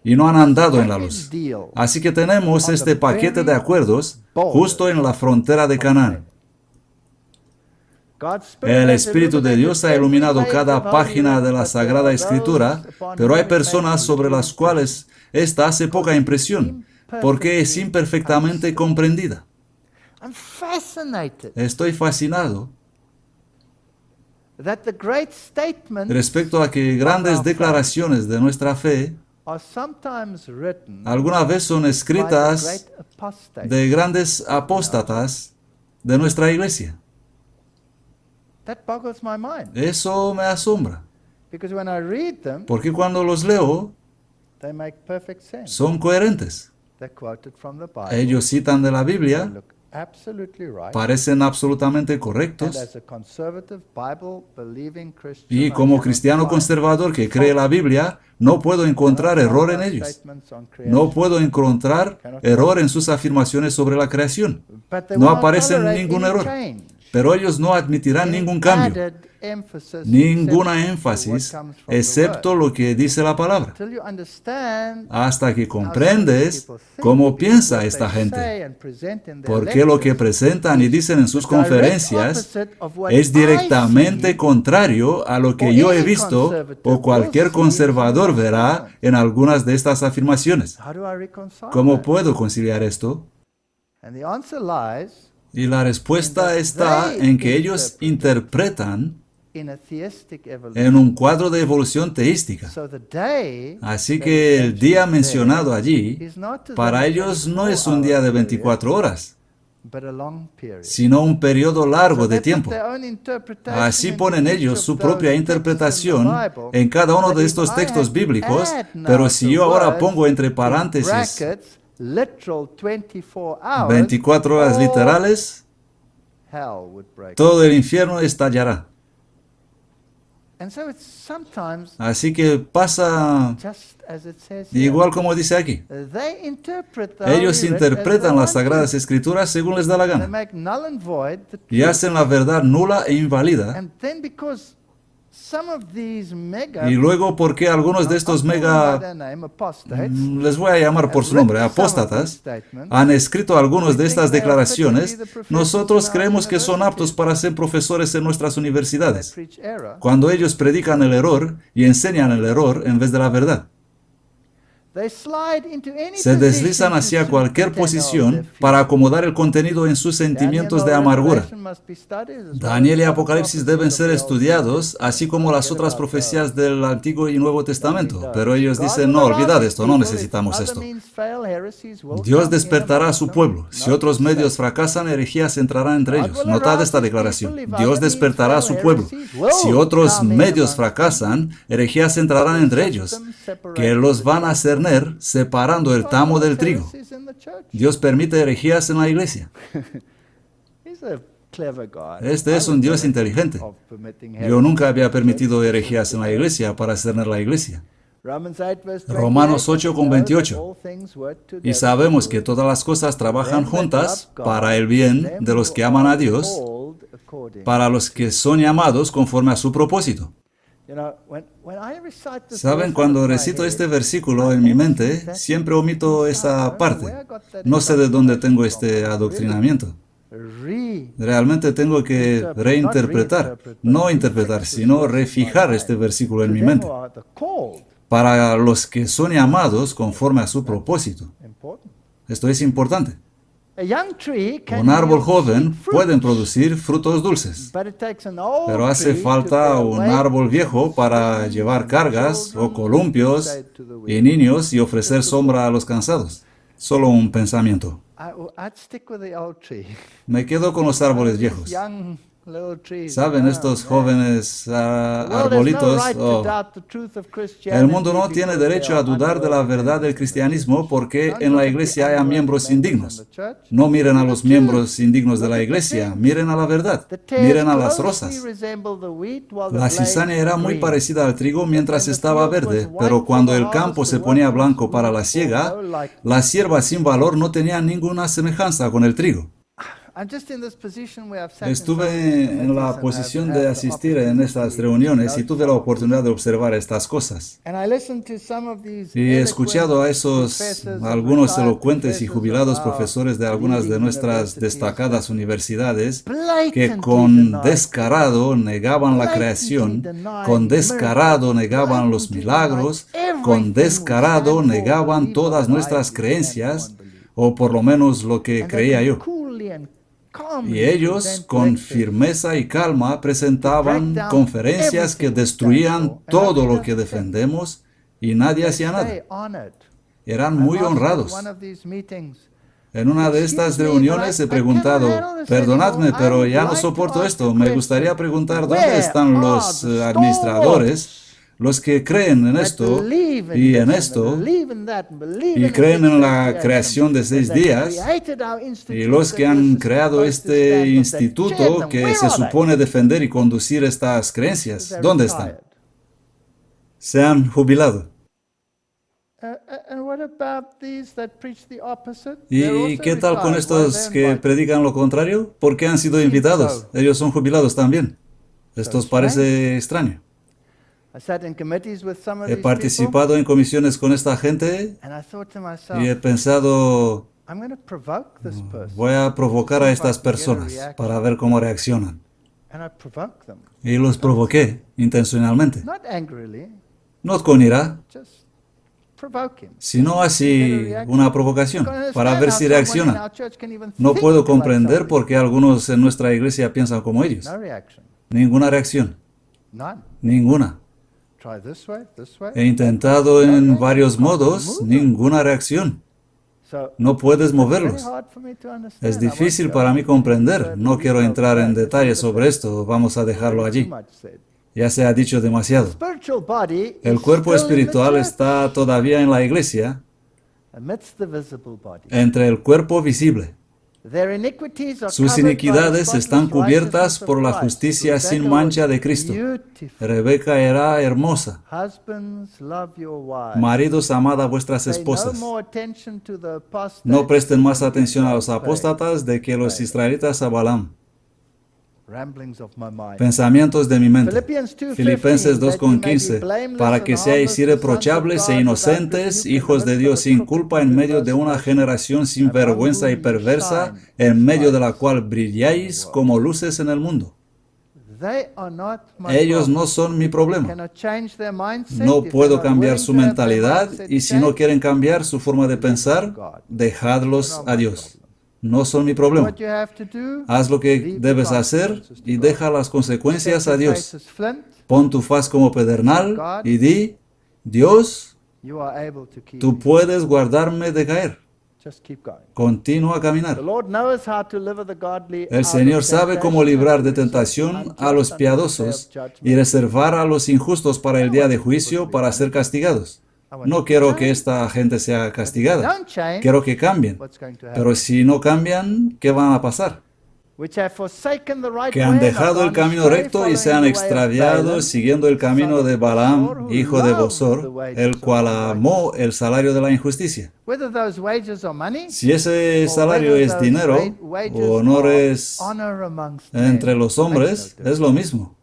y no han andado en la luz. Así que tenemos este paquete de acuerdos justo en la frontera de Canaán. El Espíritu de Dios ha iluminado cada página de la Sagrada Escritura, pero hay personas sobre las cuales esta hace poca impresión, porque es imperfectamente comprendida. Estoy fascinado respecto a que grandes declaraciones de nuestra fe alguna vez son escritas de grandes apóstatas de nuestra iglesia. Eso me asombra, porque cuando los leo, son coherentes. Ellos citan de la Biblia, parecen absolutamente correctos, y como cristiano conservador que cree la Biblia, no puedo encontrar error en ellos. No puedo encontrar error en sus afirmaciones sobre la creación. No aparece ningún error. Pero ellos no admitirán ningún cambio, ninguna énfasis, excepto lo que dice la palabra. Hasta que comprendes cómo piensa esta gente. Porque lo que presentan y dicen en sus conferencias es directamente contrario a lo que yo he visto o cualquier conservador verá en algunas de estas afirmaciones. ¿Cómo puedo conciliar esto? Y la respuesta está en que ellos interpretan en un cuadro de evolución teística. Así que el día mencionado allí, para ellos no es un día de 24 horas, sino un periodo largo de tiempo. Así ponen ellos su propia interpretación en cada uno de estos textos bíblicos, pero si yo ahora pongo entre paréntesis 24 horas literales, todo el infierno estallará. Así que pasa igual como dice aquí. Ellos interpretan las Sagradas Escrituras según les da la gana y hacen la verdad nula e inválida. Y luego, porque algunos de estos les voy a llamar por su nombre, apóstatas, han escrito algunas de estas declaraciones, nosotros creemos que son aptos para ser profesores en nuestras universidades, cuando ellos predican el error y enseñan el error en vez de la verdad. Se deslizan hacia cualquier posición para acomodar el contenido en sus sentimientos de amargura. Daniel y Apocalipsis deben ser estudiados, así como las otras profecías del Antiguo y Nuevo Testamento. Pero ellos dicen, no, olvidad esto, no necesitamos esto. Dios despertará a su pueblo. Si otros medios fracasan, herejías entrarán entre ellos. Notad esta declaración. Dios despertará a su pueblo. Si otros medios fracasan, herejías entrarán entre ellos, que los van a cerner separando el tamo del trigo. Dios permite herejías en la iglesia. Este es un Dios inteligente. Yo nunca había permitido herejías en la iglesia para cerner la iglesia. Romanos 8:28. Y sabemos que todas las cosas trabajan juntas para el bien de los que aman a Dios, para los que son llamados conforme a su propósito. Saben, cuando recito este versículo en mi mente, siempre omito esa parte. No sé de dónde tengo este adoctrinamiento. Realmente tengo que reinterpretar, no interpretar, sino refijar este versículo en mi mente. Para los que son llamados conforme a su propósito. Esto es importante. Un árbol joven puede producir frutos dulces, pero hace falta un árbol viejo para llevar cargas o columpios y niños y ofrecer sombra a los cansados. Solo un pensamiento. Me quedo con los árboles viejos. ¿Saben, estos jóvenes arbolitos? El mundo no tiene derecho a dudar de la verdad del cristianismo porque en la iglesia haya miembros indignos. No miren a los miembros indignos de la iglesia, miren a la verdad, miren a las rosas. La cizaña era muy parecida al trigo mientras estaba verde, pero cuando el campo se ponía blanco para la siega, la sierva sin valor no tenía ninguna semejanza con el trigo. Estuve en la posición de asistir en estas reuniones y tuve la oportunidad de observar estas cosas. Y he escuchado a algunos elocuentes y jubilados profesores de algunas de nuestras destacadas universidades que con descarado negaban la creación, con descarado negaban los milagros, con descarado negaban todas nuestras creencias, o por lo menos lo que creía yo. Y ellos, con firmeza y calma, presentaban conferencias que destruían todo lo que defendemos y nadie hacía nada. Eran muy honrados. En una de estas reuniones he preguntado, perdonadme, pero ya no soporto esto. Me gustaría preguntar dónde están los administradores, los que creen en esto y en esto, y creen en la creación de 6 días, y los que han creado este instituto que se supone defender y conducir estas creencias, ¿dónde están? Se han jubilado. ¿Y qué tal con estos que predican lo contrario? ¿Por qué han sido invitados? Ellos son jubilados también. Esto os parece extraño. He participado en comisiones con esta gente y he pensado, voy a provocar a estas personas para ver cómo reaccionan. Y los provoqué intencionalmente. No con ira, sino así una provocación, para ver si reaccionan. No puedo comprender por qué algunos en nuestra iglesia piensan como ellos. Ninguna reacción. Ninguna. He intentado en varios modos, ninguna reacción. No puedes moverlos. Es difícil para mí comprender. No quiero entrar en detalles sobre esto. Vamos a dejarlo allí. Ya se ha dicho demasiado. El cuerpo espiritual está todavía en la iglesia, entre el cuerpo visible. Sus iniquidades están cubiertas por la justicia sin mancha de Cristo. Rebeca era hermosa. Maridos, amad a vuestras esposas. No presten más atención a los apóstatas de que los israelitas a Balaam. Pensamientos de mi mente. Filipenses 2:15. Para que seáis irreprochables e inocentes, hijos de Dios sin culpa, en medio de una generación sin vergüenza y perversa, en medio de la cual brilláis como luces en el mundo. Ellos no son mi problema. No puedo cambiar su mentalidad y si no quieren cambiar su forma de pensar, dejadlos a Dios. No son mi problema. Haz lo que debes hacer y deja las consecuencias a Dios. Pon tu faz como pedernal y di, Dios, tú puedes guardarme de caer. Continúa a caminar. El Señor sabe cómo librar de tentación a los piadosos y reservar a los injustos para el día de juicio para ser castigados. No quiero que esta gente sea castigada. Quiero que cambien. Pero si no cambian, ¿qué van a pasar? Que han dejado el camino recto y se han extraviado siguiendo el camino de Balaam, hijo de Bosor, el cual amó el salario de la injusticia. Si ese salario es dinero o honores entre los hombres, es lo mismo.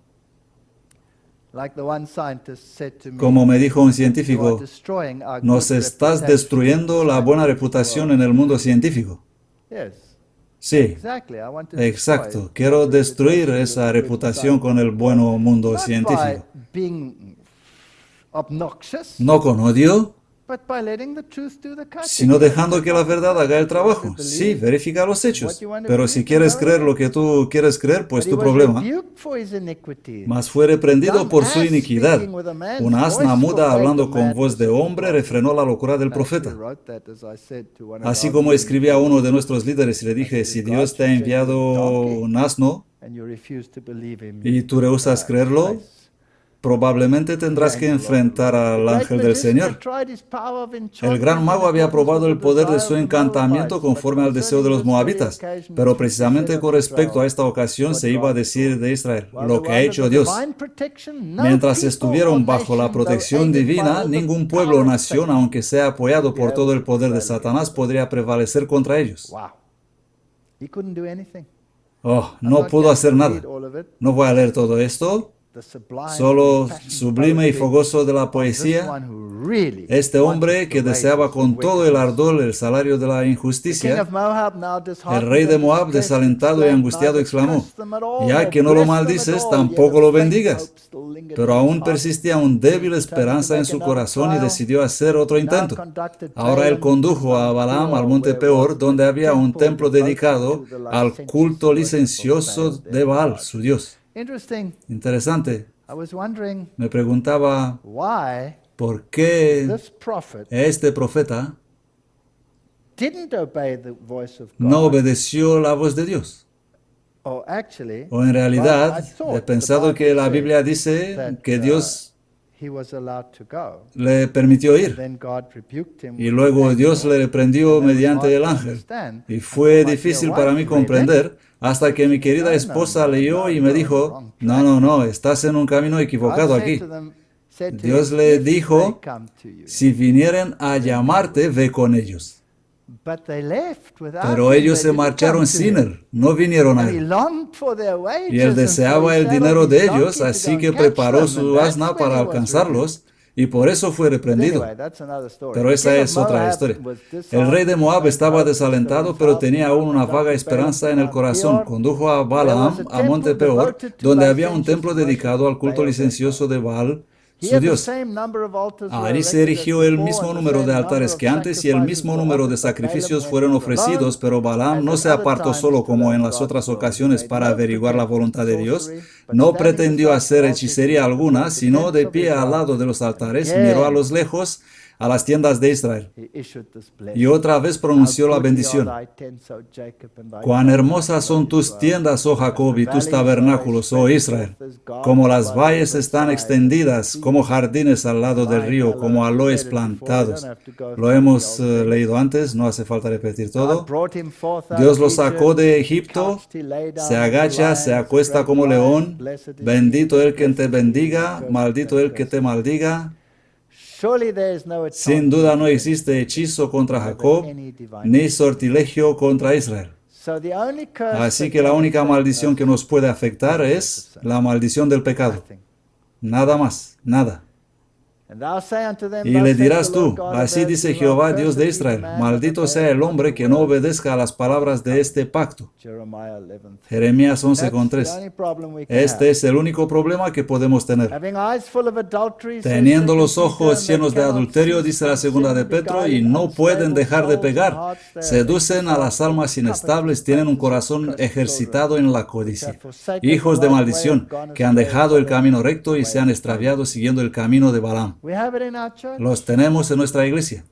Como me dijo un científico, nos estás destruyendo la buena reputación en el mundo científico. Sí, exacto. Quiero destruir esa reputación con el buen mundo científico. No con odio, sino dejando que la verdad haga el trabajo. Sí, verifica los hechos. Pero si quieres creer lo que tú quieres creer, pues tu problema. Mas fue reprendido por su iniquidad. Una asna muda hablando con voz de hombre refrenó la locura del profeta. Así como escribí a uno de nuestros líderes y le dije, si Dios te ha enviado un asno y tú rehusas creerlo, probablemente tendrás que enfrentar al ángel del Señor. El gran mago había probado el poder de su encantamiento conforme al deseo de los moabitas, pero precisamente con respecto a esta ocasión se iba a decir de Israel, lo que ha hecho Dios. Mientras estuvieron bajo la protección divina, ningún pueblo o nación, aunque sea apoyado por todo el poder de Satanás, podría prevalecer contra ellos. Oh, no pudo hacer nada. No voy a leer todo esto. Solo sublime y fogoso de la poesía, este hombre que deseaba con todo el ardor el salario de la injusticia, el rey de Moab, desalentado y angustiado, exclamó, ya que no lo maldices, tampoco lo bendigas. Pero aún persistía una débil esperanza en su corazón y decidió hacer otro intento. Ahora él condujo a Balaam al monte Peor, donde había un templo dedicado al culto licencioso de Baal, su dios. Interesante. Me preguntaba por qué este profeta no obedeció la voz de Dios. O en realidad, he pensado que la Biblia dice que Dios le permitió ir. Y luego Dios le reprendió mediante el ángel. Y fue difícil para mí comprender hasta que mi querida esposa leyó y me dijo, no, estás en un camino equivocado aquí. Dios le dijo, si vinieren a llamarte, ve con ellos. Pero ellos se marcharon sin él, no vinieron a él. Y él deseaba el dinero de ellos, así que preparó su asna para alcanzarlos, y por eso fue reprendido. Pero esa es otra historia. El rey de Moab estaba desalentado, pero tenía aún una vaga esperanza en el corazón. Condujo a Balaam a monte Peor, donde había un templo dedicado al culto licencioso de Baal, su dios. Allí se erigió el mismo número de altares que antes y el mismo número de sacrificios fueron ofrecidos, pero Balaam no se apartó solo como en las otras ocasiones para averiguar la voluntad de Dios. No pretendió hacer hechicería alguna, sino de pie al lado de los altares, miró a los lejos a las tiendas de Israel. Y otra vez pronunció la bendición. Cuán hermosas son tus tiendas, oh Jacob, y tus tabernáculos, oh Israel. Como las valles están extendidas, como jardines al lado del río, como aloes plantados. Lo hemos leído antes, no hace falta repetir todo. Dios lo sacó de Egipto, se agacha, se acuesta como león. Bendito el que te bendiga, maldito el que te maldiga. Sin duda no existe hechizo contra Jacob, ni sortilegio contra Israel. Así que la única maldición que nos puede afectar es la maldición del pecado. Nada más, nada. Y le dirás tú, así dice Jehová, Dios de Israel, maldito sea el hombre que no obedezca a las palabras de este pacto. Jeremías 11:3. Este es el único problema que podemos tener. Teniendo los ojos llenos de adulterio, dice la segunda de Pedro, y no pueden dejar de pecar. Seducen a las almas inestables, tienen un corazón ejercitado en la codicia. Hijos de maldición, que han dejado el camino recto y se han extraviado siguiendo el camino de Balaam. Los tenemos en nuestra iglesia.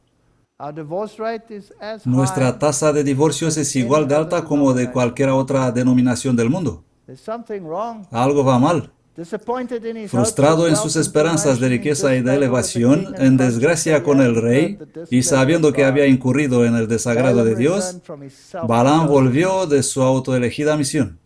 Nuestra tasa de divorcios es igual de alta como de cualquier otra denominación del mundo. Algo va mal. Frustrado en sus esperanzas de riqueza y de elevación, en desgracia con el rey, y sabiendo que había incurrido en el desagrado de Dios, Balaam volvió de su autoelegida misión.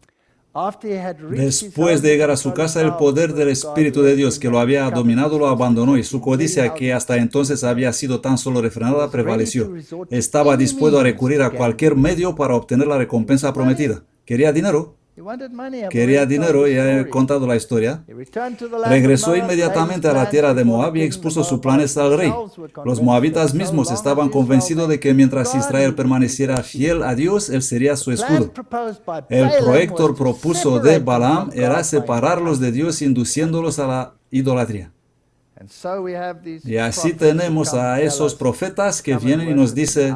Después de llegar a su casa, el poder del Espíritu de Dios que lo había dominado lo abandonó y su codicia, que hasta entonces había sido tan solo refrenada, prevaleció. Estaba dispuesto a recurrir a cualquier medio para obtener la recompensa prometida. Quería dinero. Quería dinero, ya he contado la historia. Regresó inmediatamente a la tierra de Moab y expuso sus planes al rey. Los moabitas mismos estaban convencidos de que mientras Israel permaneciera fiel a Dios, él sería su escudo. El proyecto propuso de Balaam era separarlos de Dios, induciéndolos a la idolatría. Y así tenemos a esos profetas que vienen y nos dicen: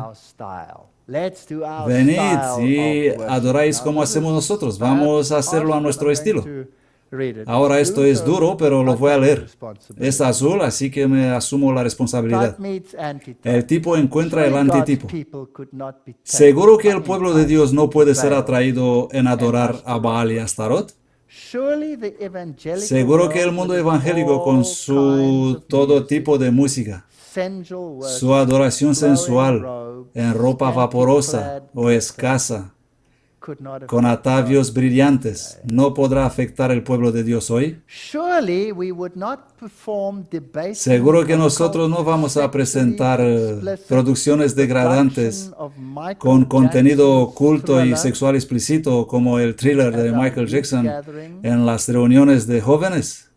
venid y adoráis como hacemos nosotros. Vamos a hacerlo a nuestro estilo. Ahora esto es duro, pero lo voy a leer. Es azul, así que me asumo la responsabilidad. El tipo encuentra el antitipo. ¿Seguro que el pueblo de Dios no puede ser atraído en adorar a Baal y Astarot? Seguro que el mundo evangélico, con su todo tipo de música, su adoración sensual, en ropa vaporosa o escasa, con atavios brillantes, ¿no podrá afectar el pueblo de Dios hoy? Seguro que nosotros no vamos a presentar producciones degradantes con contenido oculto y sexual explícito como el thriller de Michael Jackson en las reuniones de jóvenes,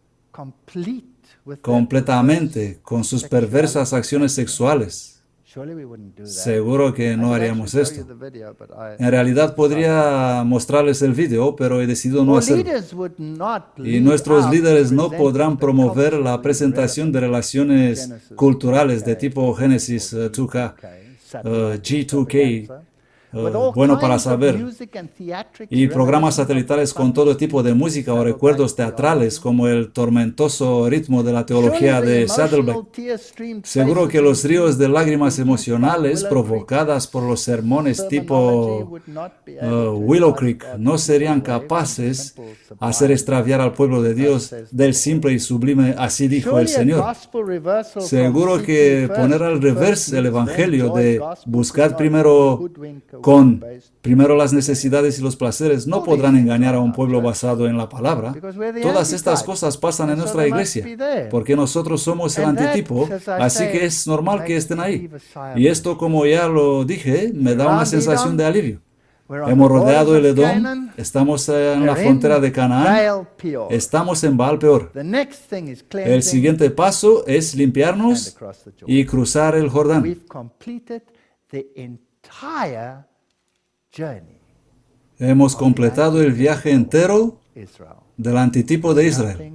completamente con sus perversas acciones sexuales. Seguro que no haríamos esto. En realidad podría mostrarles el video, pero he decidido no hacerlo. Y nuestros líderes no podrán promover la presentación de relaciones culturales de tipo Génesis 2K, G2K, bueno para saber, y programas satelitales con todo tipo de música o recuerdos teatrales como el tormentoso ritmo de la teología de Saddleback. Seguro que los ríos de lágrimas emocionales provocadas por los sermones tipo Willow Creek no serían capaces de hacer extraviar al pueblo de Dios del simple y sublime así dijo el Señor. Seguro que poner al revés el evangelio de buscar primero las necesidades y los placeres no podrán engañar a un pueblo basado en la palabra. Todas estas cosas pasan en nuestra iglesia, porque nosotros somos el antitipo, así que es normal que estén ahí. Y esto, como ya lo dije, me da una sensación de alivio. Hemos rodeado el Edom, estamos en la frontera de Canaán, estamos en Baal Peor. El siguiente paso es limpiarnos y cruzar el Jordán. Hemos completado el viaje entero del antitipo de Israel.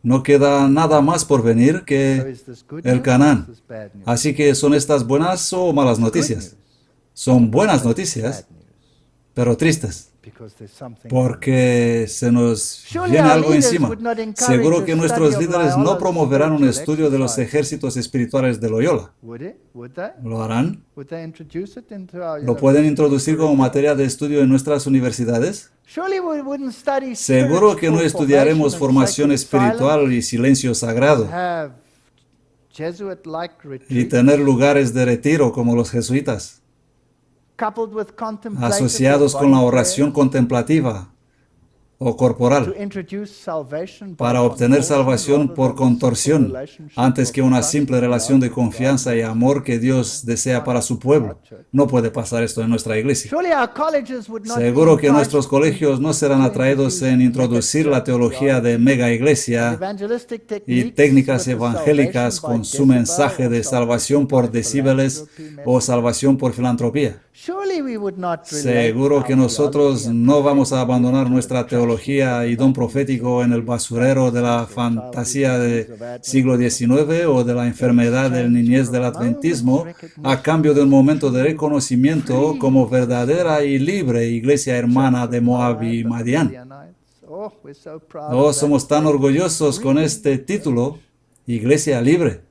No queda nada más por venir que el Canaán. Así que ¿son estas buenas o malas noticias? Son buenas noticias, pero tristes, porque se nos viene algo encima. Seguro que nuestros líderes no promoverán un estudio de los ejércitos espirituales de Loyola. ¿Lo harán? ¿Lo pueden introducir como materia de estudio en nuestras universidades? Seguro que no estudiaremos formación espiritual y silencio sagrado y tener lugares de retiro como los jesuitas, asociados con la oración contemplativa o corporal, para obtener salvación por contorsión, antes que una simple relación de confianza y amor que Dios desea para su pueblo. No puede pasar esto en nuestra iglesia. Seguro que nuestros colegios no serán atraídos en introducir la teología de mega iglesia y técnicas evangélicas con su mensaje de salvación por decibeles o salvación por filantropía. Seguro que nosotros no vamos a abandonar nuestra teología y don profético en el basurero de la fantasía del siglo XIX o de la enfermedad del niñez del adventismo a cambio de un momento de reconocimiento como verdadera y libre iglesia hermana de Moab y Madián. Oh, somos tan orgullosos con este título, Iglesia Libre.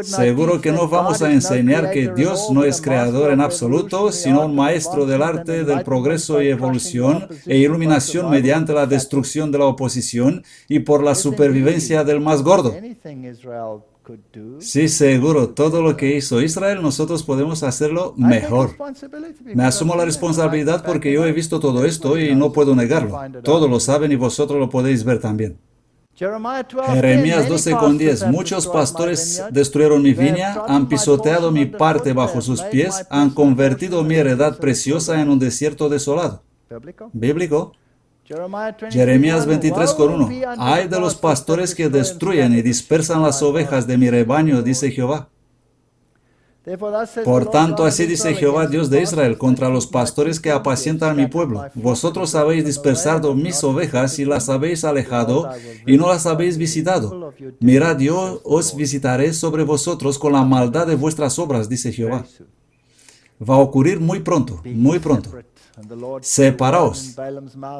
Seguro que no vamos a enseñar que Dios no es creador en absoluto, sino un maestro del arte del progreso y evolución e iluminación mediante la destrucción de la oposición y por la supervivencia del más gordo. Sí, seguro, todo lo que hizo Israel, nosotros podemos hacerlo mejor. Me asumo la responsabilidad porque yo he visto todo esto y no puedo negarlo. Todos lo saben y vosotros lo podéis ver también. Jeremías 12:10. Muchos pastores destruyeron mi viña, han pisoteado mi parte bajo sus pies, han convertido mi heredad preciosa en un desierto desolado. ¿Bíblico? Jeremías 23:1. Ay de los pastores que destruyen y dispersan las ovejas de mi rebaño, dice Jehová. Por tanto, así dice Jehová, Dios de Israel, contra los pastores que apacientan a mi pueblo. Vosotros habéis dispersado mis ovejas y las habéis alejado y no las habéis visitado. Mirad, yo os visitaré sobre vosotros con la maldad de vuestras obras, dice Jehová. Va a ocurrir muy pronto, muy pronto. Separaos.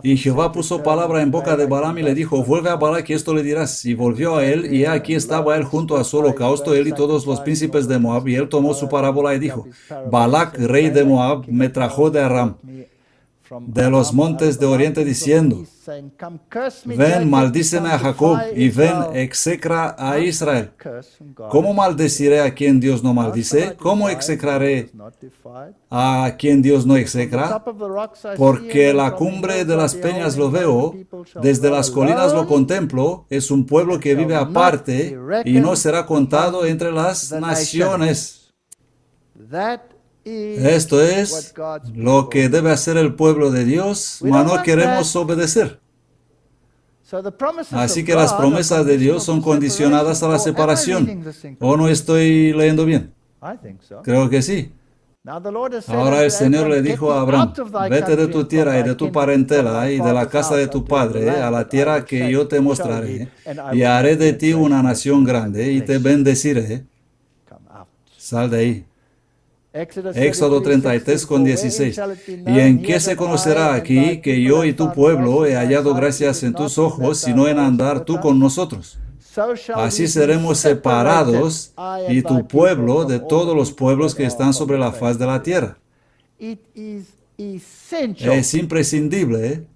Y Jehová puso palabra en boca de Balaam y le dijo, vuelve a Balac y esto le dirás. Y volvió a él, y aquí estaba él junto a su holocausto, él y todos los príncipes de Moab, y él tomó su parábola y dijo, Balac, rey de Moab, me trajo de Aram, de los montes de oriente, diciendo, ven, maldíceme a Jacob, y ven, execra a Israel. ¿Cómo maldeciré a quien Dios no maldice? ¿Cómo execraré a quien Dios no execra? Porque la cumbre de las peñas lo veo, desde las colinas lo contemplo, es un pueblo que vive aparte y no será contado entre las naciones. Esto es lo que debe hacer el pueblo de Dios, mas no queremos obedecer. Así que las promesas de Dios son condicionadas a la separación. ¿O no estoy leyendo bien? Creo que sí. Ahora el Señor le dijo a Abraham, vete de tu tierra y de tu parentela y de la casa de tu padre a la tierra que yo te mostraré, y haré de ti una nación grande y te bendeciré. Sal de ahí. Éxodo 33:16. ¿Y en qué se conocerá aquí que yo y tu pueblo he hallado gracias en tus ojos, sino en andar tú con nosotros? Así seremos separados y tu pueblo de todos los pueblos que están sobre la faz de la tierra. Es imprescindible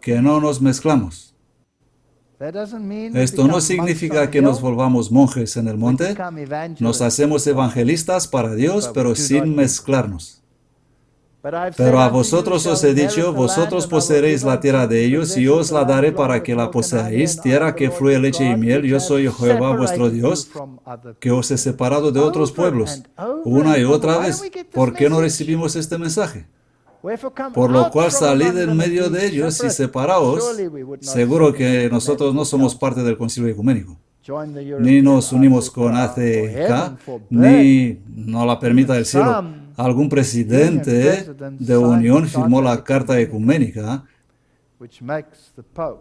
que no nos mezclamos. Esto no significa que nos volvamos monjes en el monte. Nos hacemos evangelistas para Dios, pero sin mezclarnos. Pero a vosotros os he dicho, vosotros poseeréis la tierra de ellos, y yo os la daré para que la poseáis, tierra que fluye leche y miel. Yo soy Jehová vuestro Dios, que os he separado de otros pueblos. Una y otra vez, ¿por qué no recibimos este mensaje? Por lo cual salid en medio de ellos y separaos. Seguro que nosotros no somos parte del concilio ecuménico. Ni nos unimos con ACK, ni no la permita el cielo. Algún presidente de unión firmó la carta ecuménica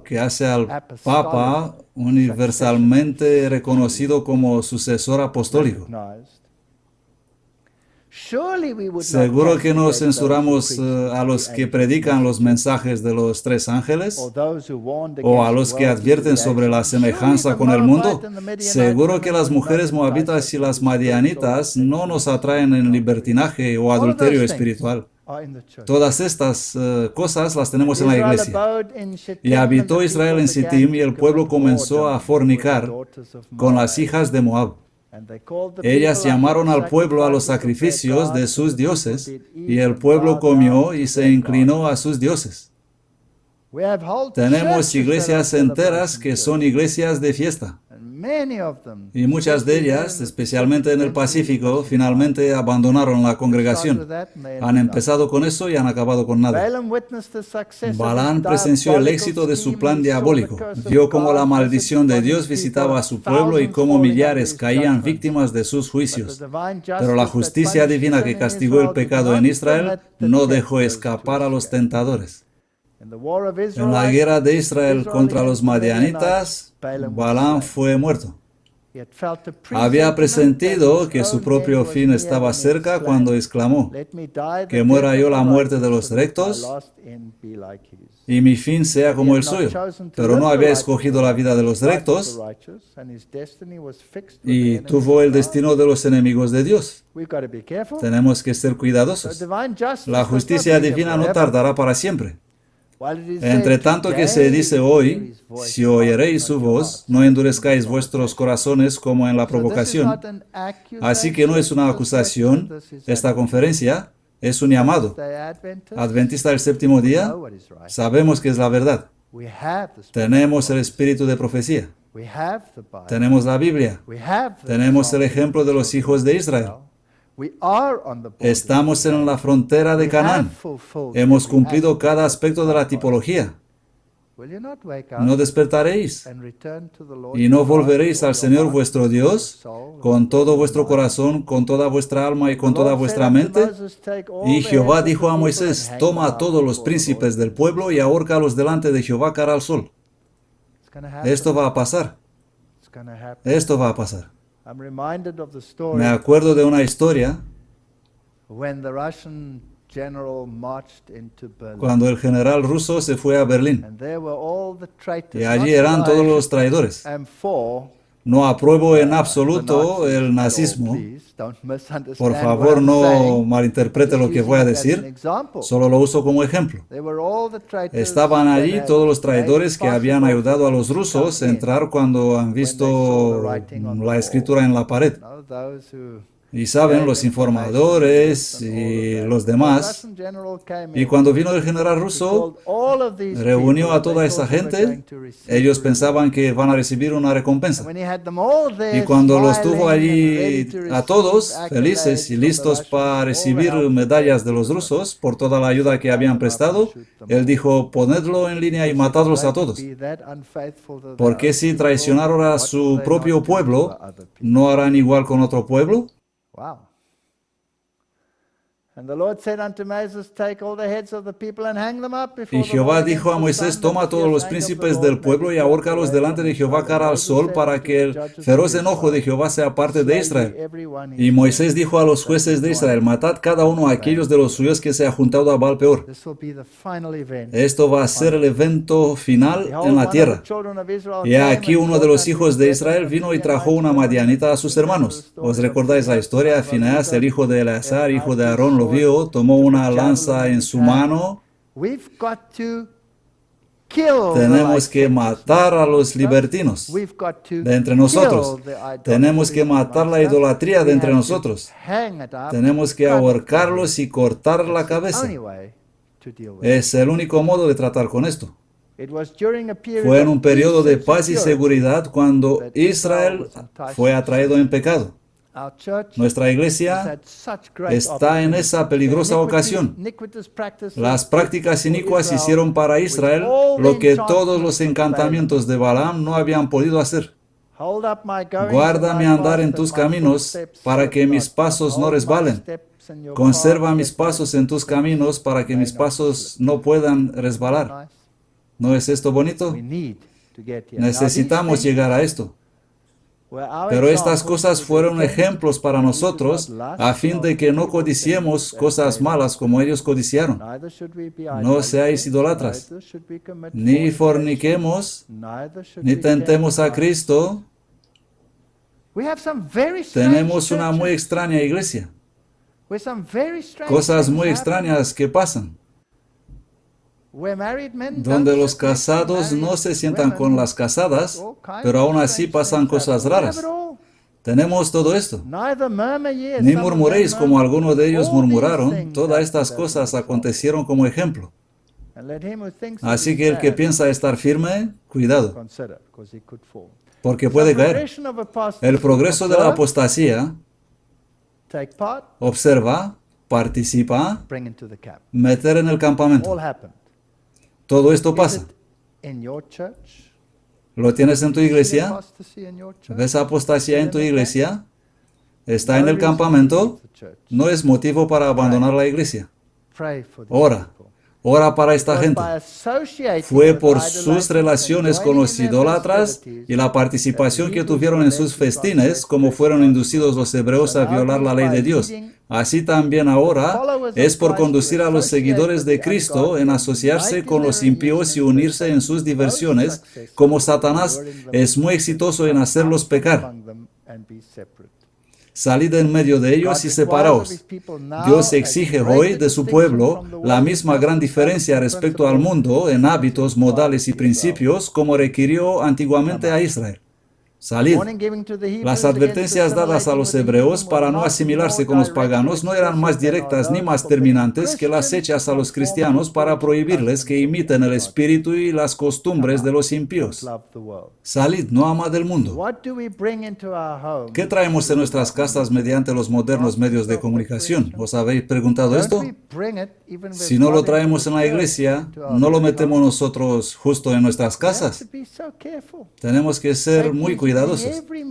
que hace al Papa universalmente reconocido como sucesor apostólico. Seguro que no censuramos a los que predican los mensajes de los tres ángeles o a los que advierten sobre la semejanza con el mundo. Seguro que las mujeres moabitas y las madianitas no nos atraen en libertinaje o adulterio espiritual. Todas estas cosas las tenemos en la iglesia. Y habitó Israel en Sittim y el pueblo comenzó a fornicar con las hijas de Moab. Ellas llamaron al pueblo a los sacrificios de sus dioses, y el pueblo comió y se inclinó a sus dioses. Tenemos iglesias enteras que son iglesias de fiesta. Y muchas de ellas, especialmente en el Pacífico, finalmente abandonaron la congregación. Han empezado con eso y han acabado con nada. Balaam presenció el éxito de su plan diabólico. Vio cómo la maldición de Dios visitaba a su pueblo y cómo millares caían víctimas de sus juicios. Pero la justicia divina que castigó el pecado en Israel no dejó escapar a los tentadores. En la guerra de Israel contra los madianitas, Balaam fue muerto. Había presentido que su propio fin estaba cerca cuando exclamó: que muera yo la muerte de los rectos y mi fin sea como el suyo. Pero no había escogido la vida de los rectos y tuvo el destino de los enemigos de Dios. Tenemos que ser cuidadosos. La justicia divina no tardará para siempre. Entre tanto que se dice hoy, si oyeréis su voz, no endurezcáis vuestros corazones como en la provocación. Así que no es una acusación, esta conferencia es un llamado. Adventista del séptimo día, sabemos que es la verdad. Tenemos el espíritu de profecía. Tenemos la Biblia. Tenemos el ejemplo de los hijos de Israel. Estamos en la frontera de Canaán. Hemos cumplido cada aspecto de la tipología. ¿No despertaréis y no volveréis al Señor vuestro Dios con todo vuestro corazón, con toda vuestra alma y con toda vuestra mente? Y Jehová dijo a Moisés: toma a todos los príncipes del pueblo y ahórcalos delante de Jehová cara al sol. Esto va a pasar. Esto va a pasar. Me acuerdo de una historia cuando el general ruso se fue a Berlín y allí eran todos los traidores. No apruebo en absoluto el nazismo. Por favor, no malinterprete lo que voy a decir. Solo lo uso como ejemplo. Estaban allí todos los traidores que habían ayudado a los rusos a entrar cuando han visto la escritura en la pared. Y saben, los informadores y los demás. Y cuando vino el general ruso, reunió a toda esa gente. Ellos pensaban que van a recibir una recompensa. Y cuando los tuvo allí a todos, felices y listos para recibir medallas de los rusos por toda la ayuda que habían prestado, él dijo: ponedlo en línea y matadlos a todos. Porque si traicionaron a su propio pueblo, ¿no harán igual con otro pueblo? Wow. Y Jehová dijo a Moisés: toma a todos los príncipes del pueblo y ahórcalos delante de Jehová cara al sol, para que el feroz enojo de Jehová sea parte de Israel. Y Moisés dijo a los jueces de Israel: matad cada uno a aquellos de los suyos que se ha juntado a Baal Peor. Esto va a ser el evento final en la tierra. Y aquí uno de los hijos de Israel vino y trajo una madianita a sus hermanos. ¿Os recordáis la historia? Fineas, el hijo de Eleazar, hijo de Aarón, lo vio, tomó una lanza en su mano. Tenemos que matar a los libertinos de entre nosotros. Tenemos que matar la idolatría de entre nosotros. Tenemos que ahorcarlos y cortar la cabeza. Es el único modo de tratar con esto. Fue en un periodo de paz y seguridad cuando Israel fue atraído en pecado. Nuestra iglesia está en esa peligrosa ocasión. Las prácticas inicuas hicieron para Israel lo que todos los encantamientos de Balaam no habían podido hacer. Guarda mi andar en tus caminos para que mis pasos no resbalen. Conserva mis pasos en tus caminos para que mis pasos no puedan resbalar. ¿No es esto bonito? Necesitamos llegar a esto. Pero estas cosas fueron ejemplos para nosotros a fin de que no codiciemos cosas malas como ellos codiciaron. No seáis idolatras, ni forniquemos, ni tentemos a Cristo. Tenemos una muy extraña iglesia. Cosas muy extrañas que pasan, donde los casados no se sientan con las casadas, pero aún así pasan cosas raras. Tenemos todo esto. Ni murmuréis como algunos de ellos murmuraron. Todas estas cosas acontecieron como ejemplo. Así que el que piensa estar firme, cuidado, porque puede caer. El progreso de la apostasía, observa, participa, meter en el campamento. Todo esto pasa. ¿Lo tienes en tu iglesia? ¿Ves apostasía en tu iglesia? ¿Está en el campamento? No es motivo para abandonar la iglesia. Ora. Ora para esta gente. Fue por sus relaciones con los idólatras y la participación que tuvieron en sus festines como fueron inducidos los hebreos a violar la ley de Dios. Así también ahora es por conducir a los seguidores de Cristo en asociarse con los impíos y unirse en sus diversiones, como Satanás es muy exitoso en hacerlos pecar. Salid en medio de ellos y separaos. Dios exige hoy de su pueblo la misma gran diferencia respecto al mundo en hábitos, modales y principios como requirió antiguamente a Israel. Salid. Las advertencias dadas a los hebreos para no asimilarse con los paganos no eran más directas ni más terminantes que las hechas a los cristianos para prohibirles que imiten el espíritu y las costumbres de los impíos. Salid, no amad del mundo. ¿Qué traemos en nuestras casas mediante los modernos medios de comunicación? ¿Os habéis preguntado esto? Si no lo traemos en la iglesia, ¿no lo metemos nosotros justo en nuestras casas? Tenemos que ser muy cuidadosos.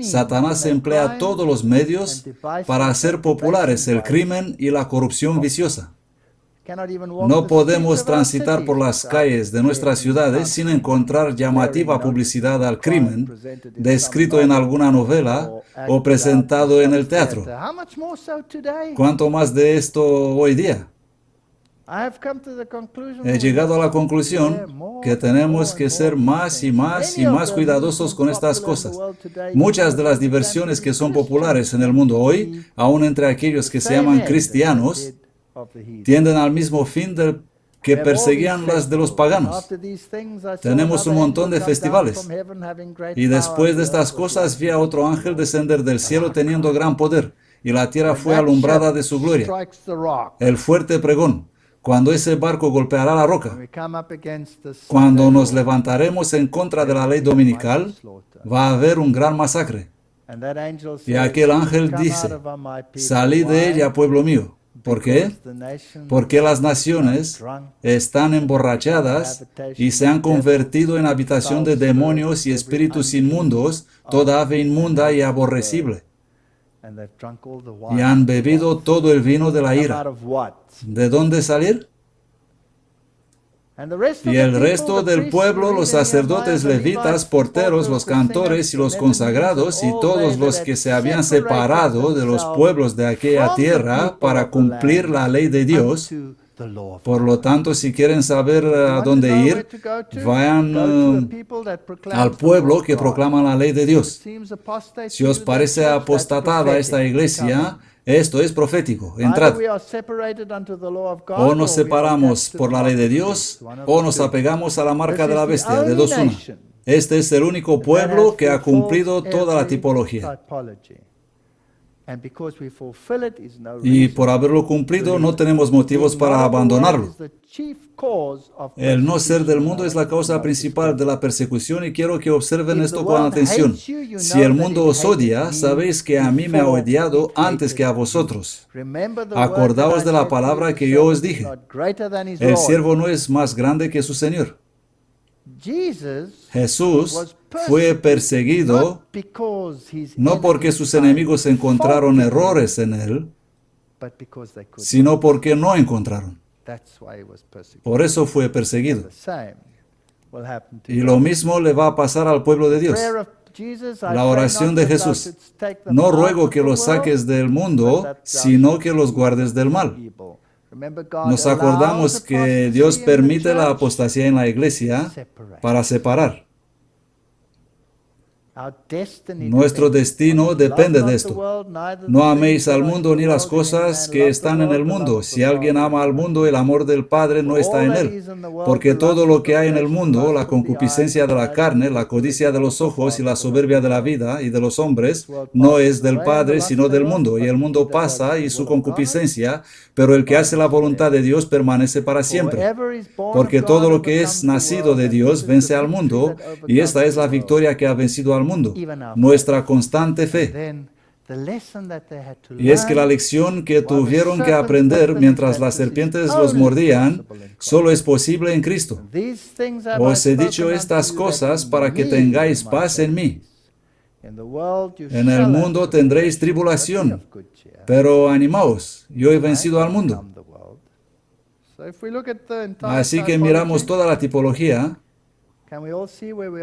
Satanás emplea todos los medios para hacer populares el crimen y la corrupción viciosa. No podemos transitar por las calles de nuestras ciudades sin encontrar llamativa publicidad al crimen, descrito en alguna novela o presentado en el teatro. ¿Cuánto más de esto hoy día? He llegado a la conclusión que tenemos que ser más y más y más cuidadosos con estas cosas. Muchas de las diversiones que son populares en el mundo hoy, aun entre aquellos que se llaman cristianos, tienden al mismo fin que perseguían las de los paganos. Tenemos un montón de festivales. Y después de estas cosas vi a otro ángel descender del cielo teniendo gran poder, y la tierra fue alumbrada de su gloria. El fuerte pregón. Cuando ese barco golpeará la roca, cuando nos levantaremos en contra de la ley dominical, va a haber un gran masacre. Y aquel ángel dice, salid de ella, pueblo mío. ¿Por qué? Porque las naciones están emborrachadas y se han convertido en habitación de demonios y espíritus inmundos, toda ave inmunda y aborrecible. Y han bebido todo el vino de la ira. ¿De dónde salir? Y el resto del pueblo, los sacerdotes levitas, porteros, los cantores y los consagrados y todos los que se habían separado de los pueblos de aquella tierra para cumplir la ley de Dios. Por lo tanto, si quieren saber a dónde ir, vayan al pueblo que proclama la ley de Dios. Si os parece apostatada esta iglesia, esto es profético. Entrad. O nos separamos por la ley de Dios, o nos apegamos a la marca de la bestia, de dos una. Este es el único pueblo que ha cumplido toda la tipología. Y por haberlo cumplido, no tenemos motivos para abandonarlo. El no ser del mundo es la causa principal de la persecución y quiero que observen esto con atención. Si el mundo os odia, sabéis que a mí me ha odiado antes que a vosotros. Acordaos de la palabra que yo os dije. El siervo no es más grande que su Señor. Jesús fue perseguido no porque sus enemigos encontraron errores en él, sino porque no encontraron. Por eso fue perseguido. Y lo mismo le va a pasar al pueblo de Dios. La oración de Jesús: no ruego que los saques del mundo, sino que los guardes del mal. Nos acordamos que Dios permite la apostasía en la iglesia para separar. Nuestro destino depende de esto. No améis al mundo ni las cosas que están en el mundo. Si alguien ama al mundo, el amor del Padre no está en él. Porque todo lo que hay en el mundo, la concupiscencia de la carne, la codicia de los ojos y la soberbia de la vida y de los hombres, no es del Padre, sino del mundo. Y el mundo pasa y su concupiscencia, pero el que hace la voluntad de Dios permanece para siempre. Porque todo lo que es nacido de Dios vence al mundo, y esta es la victoria que ha vencido al mundo, nuestra constante fe. Y es que la lección que tuvieron que aprender mientras las serpientes los mordían, solo es posible en Cristo. Os he dicho estas cosas para que tengáis paz en mí. En el mundo tendréis tribulación, pero animaos, yo he vencido al mundo. Así que miramos toda la tipología.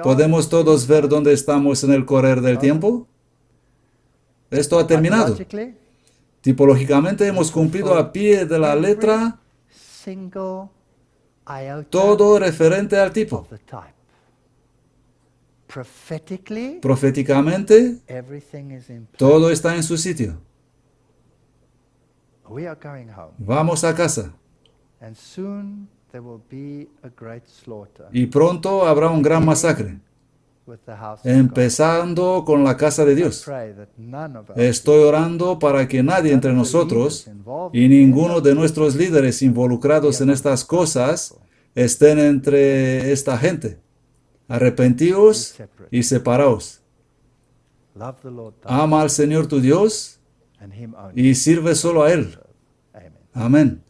¿Podemos todos ver dónde estamos en el correr del tiempo? Esto ha terminado. Tipológicamente hemos cumplido a pie de la letra todo referente al tipo. Proféticamente, todo está en su sitio. Vamos a casa. Y pronto habrá un gran masacre, empezando con la casa de Dios. Estoy orando para que nadie entre nosotros y ninguno de nuestros líderes involucrados en estas cosas estén entre esta gente. Arrepentíos y separaos. Ama al Señor tu Dios y sirve solo a Él. Amén.